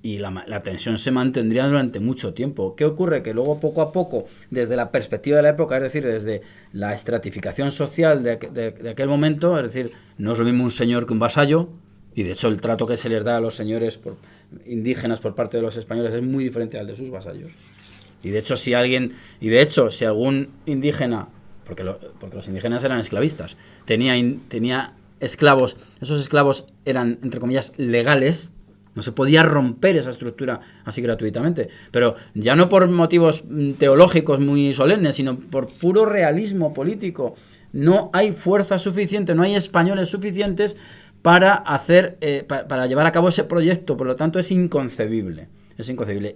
y la tensión se mantendría durante mucho tiempo. ¿Qué ocurre? Que luego poco a poco, desde la perspectiva de la época, es decir, desde la estratificación social de aquel momento, es decir, no es lo mismo un señor que un vasallo, y de hecho el trato que se les da a los señores indígenas por parte de los españoles es muy diferente al de sus vasallos. Y de hecho si algún indígena, porque los indígenas eran esclavistas, tenía esclavos, esos esclavos eran, entre comillas, legales, no se podía romper esa estructura así gratuitamente, pero ya no por motivos teológicos muy solemnes, sino por puro realismo político. No hay fuerza suficiente, no hay españoles suficientes para para llevar a cabo ese proyecto, por lo tanto es inconcebible.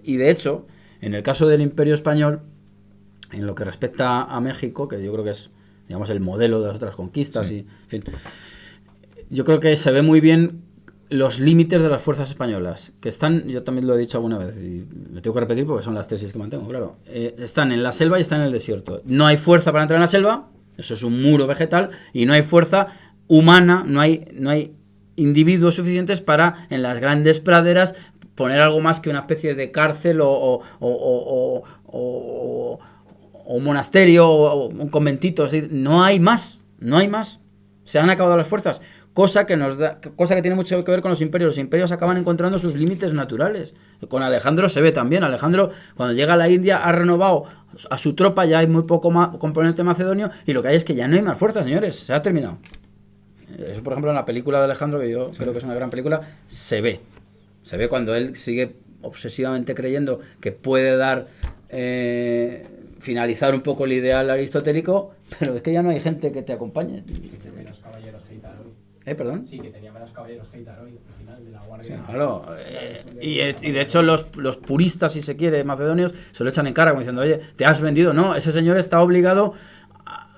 Y de hecho, en el caso del Imperio Español, en lo que respecta a México, que yo creo que es, digamos, el modelo de las otras conquistas, sí. Y, en fin, yo creo que se ve muy bien los límites de las fuerzas españolas, que están, yo también lo he dicho alguna vez, y me tengo que repetir porque son las tesis que mantengo, claro, están en la selva y están en el desierto. No hay fuerza para entrar en la selva, eso es un muro vegetal, y no hay fuerza humana, no hay individuos suficientes para, en las grandes praderas, poner algo más que una especie de cárcel o un monasterio o un conventito. Es decir, no hay más. Se han acabado las fuerzas. Cosa que tiene mucho que ver con los imperios. Los imperios acaban encontrando sus límites naturales. Con Alejandro se ve también. Alejandro, cuando llega a la India, ha renovado a su tropa, ya hay muy poco componente macedonio, y lo que hay es que ya no hay más fuerzas, señores. Se ha terminado. Eso, por ejemplo, en la película de Alejandro, que yo creo que es una gran película, se ve cuando él sigue obsesivamente creyendo que puede finalizar un poco el ideal aristotélico, pero es que ya no hay gente que te acompañe. Sí, que menos caballeros Heitar hoy. ¿Perdón? Sí, que tenía menos caballeros Heitar hoy, al final de la guardia. Sí, claro. Y de hecho los puristas, si se quiere, macedonios, se lo echan en cara como diciendo, oye, te has vendido. No, ese señor está obligado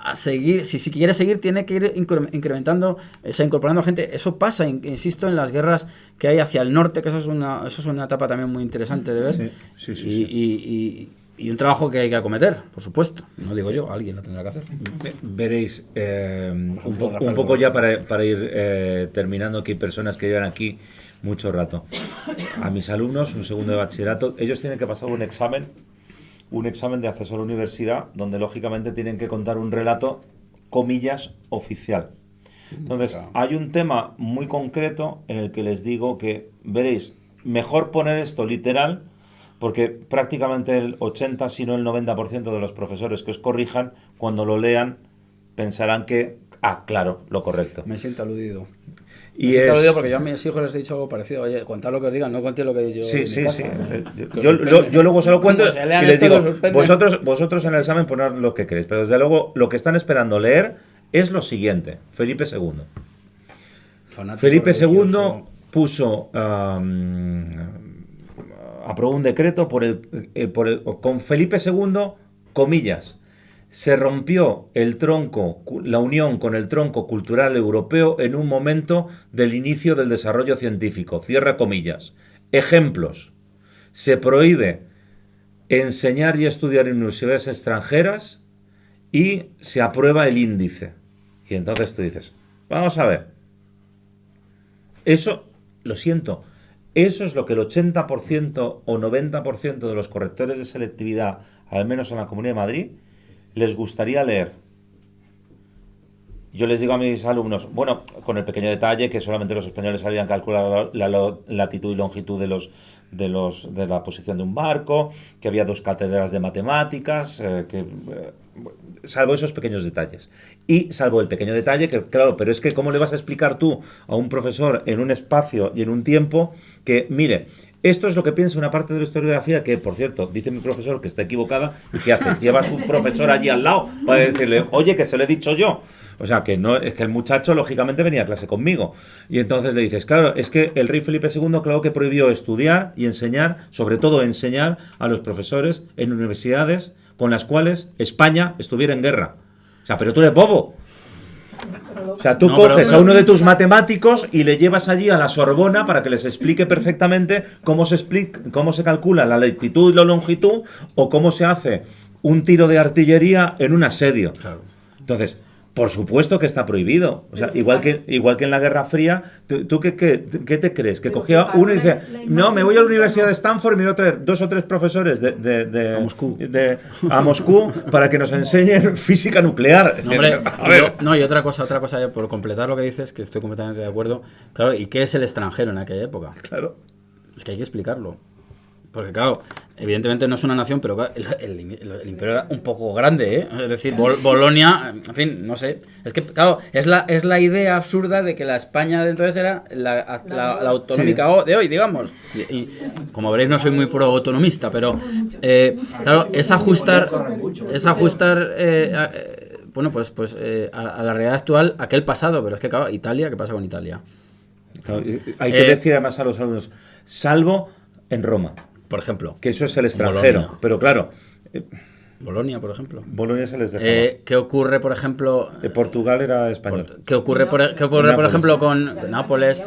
a seguir, si quiere seguir tiene que ir incrementando, o sea, incorporando gente. Eso pasa, insisto, en las guerras que hay hacia el norte, que eso es una etapa también muy interesante de ver. Sí. Y un trabajo que hay que acometer, por supuesto. No digo yo, alguien lo tendrá que hacer. Veréis, un poco ya para ir terminando, que hay personas que llevan aquí mucho rato. A mis alumnos, un segundo de bachillerato, ellos tienen que pasar un examen de acceso a la universidad, donde lógicamente tienen que contar un relato, comillas, oficial. Entonces, hay un tema muy concreto en el que les digo que, veréis, mejor poner esto literal, porque prácticamente el 80, si no el 90% de los profesores que os corrijan, cuando lo lean, pensarán que, claro, lo correcto. Me siento aludido. Y aludido porque yo a mis hijos les he dicho algo parecido. Oye, contad lo que os digan, no contéis lo que yo. Sí. Yo luego se lo cuento y les digo, vosotros en el examen poned lo que queréis, pero desde luego lo que están esperando leer es lo siguiente: Felipe II. Felipe II puso... aprobó un decreto con Felipe II, comillas, se rompió la unión con el tronco cultural europeo en un momento del inicio del desarrollo científico, cierra comillas. Ejemplos: se prohíbe enseñar y estudiar en universidades extranjeras y se aprueba el índice. Y entonces tú dices, vamos a ver, eso, lo siento, eso es lo que el 80% o 90% de los correctores de selectividad, al menos en la Comunidad de Madrid, les gustaría leer. Yo les digo a mis alumnos, bueno, con el pequeño detalle que solamente los españoles sabían calcular la latitud y longitud de la posición de un barco, que había 2 cátedras de matemáticas, salvo esos pequeños detalles. Y salvo el pequeño detalle que, claro, pero es que ¿cómo le vas a explicar tú a un profesor en un espacio y en un tiempo que, mire, esto es lo que piensa una parte de la historiografía que, por cierto, dice mi profesor que está equivocada, y ¿qué hace? Lleva a su profesor allí al lado para decirle, oye, que se lo he dicho yo. O sea, que no, es que el muchacho lógicamente venía a clase conmigo. Y entonces le dices, claro, es que el rey Felipe II, claro que prohibió estudiar y enseñar, sobre todo enseñar a los profesores en universidades con las cuales España estuviera en guerra. O sea, pero tú eres bobo. O sea, tú coges a uno de tus matemáticos y le llevas allí a la Sorbona para que les explique perfectamente cómo se calcula la latitud y la longitud, o cómo se hace un tiro de artillería en un asedio. Claro. Entonces, Por supuesto que está prohibido. O sea, igual que en la Guerra Fría, ¿tú qué te crees? Que cogía uno y decía, no, me voy a la Universidad de Stanford y me voy a traer 2 o 3 profesores a Moscú para que nos enseñen física nuclear. No, hombre, y otra cosa, por completar lo que dices, que estoy completamente de acuerdo. Claro, ¿y qué es el extranjero en aquella época? Claro. Es que hay que explicarlo. Porque claro, evidentemente no es una nación, pero claro, el imperio era un poco grande, ¿eh? Es decir, Bolonia, en fin, no sé. Es que, claro, es la idea absurda de que la España de entonces era la autonómica de hoy, digamos. Y como veréis, no soy muy pro-autonomista, pero claro, es ajustar bueno, pues a la realidad actual aquel pasado. Pero es que, claro, Italia, ¿qué pasa con Italia? Claro, hay que decir además a los alumnos, salvo en Roma. Por ejemplo. Que eso es el extranjero. Bolonia. Pero claro. Bolonia, por ejemplo. Bolonia se les dejaba. ¿Qué ocurre, por ejemplo? Portugal era español. ¿Qué ocurre, por ejemplo, con Nápoles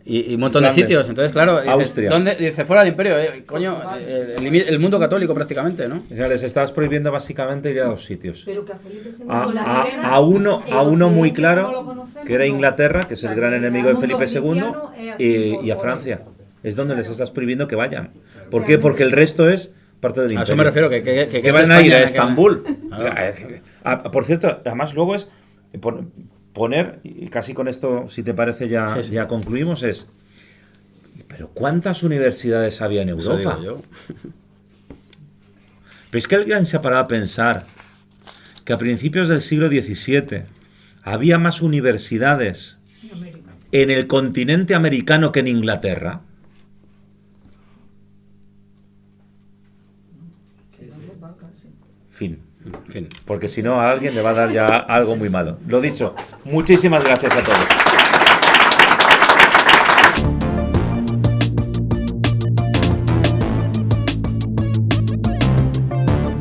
y un montón de sitios? Entonces, claro, dices, Austria. ¿dónde? Dice, fuera del imperio. Coño, el mundo católico prácticamente, ¿no? O sea, les estabas prohibiendo básicamente ir a 2 sitios. Pero que a Felipe II a uno muy claro, que era Inglaterra, que es el gran enemigo de Felipe II, y a Francia. Es donde les estás prohibiendo que vayan. ¿Por qué? Porque el resto es parte del imperio. A eso me refiero, que van a ir a Estambul. Claro. Por cierto, además luego es poner, y casi con esto, si te parece ya concluimos, es, ¿pero cuántas universidades había en Europa? Eso digo yo. Pero es que alguien se ha parado a pensar que a principios del siglo XVII había más universidades en el continente americano que en Inglaterra. Fin. Porque si no, a alguien le va a dar ya algo muy malo. Lo dicho, muchísimas gracias a todos.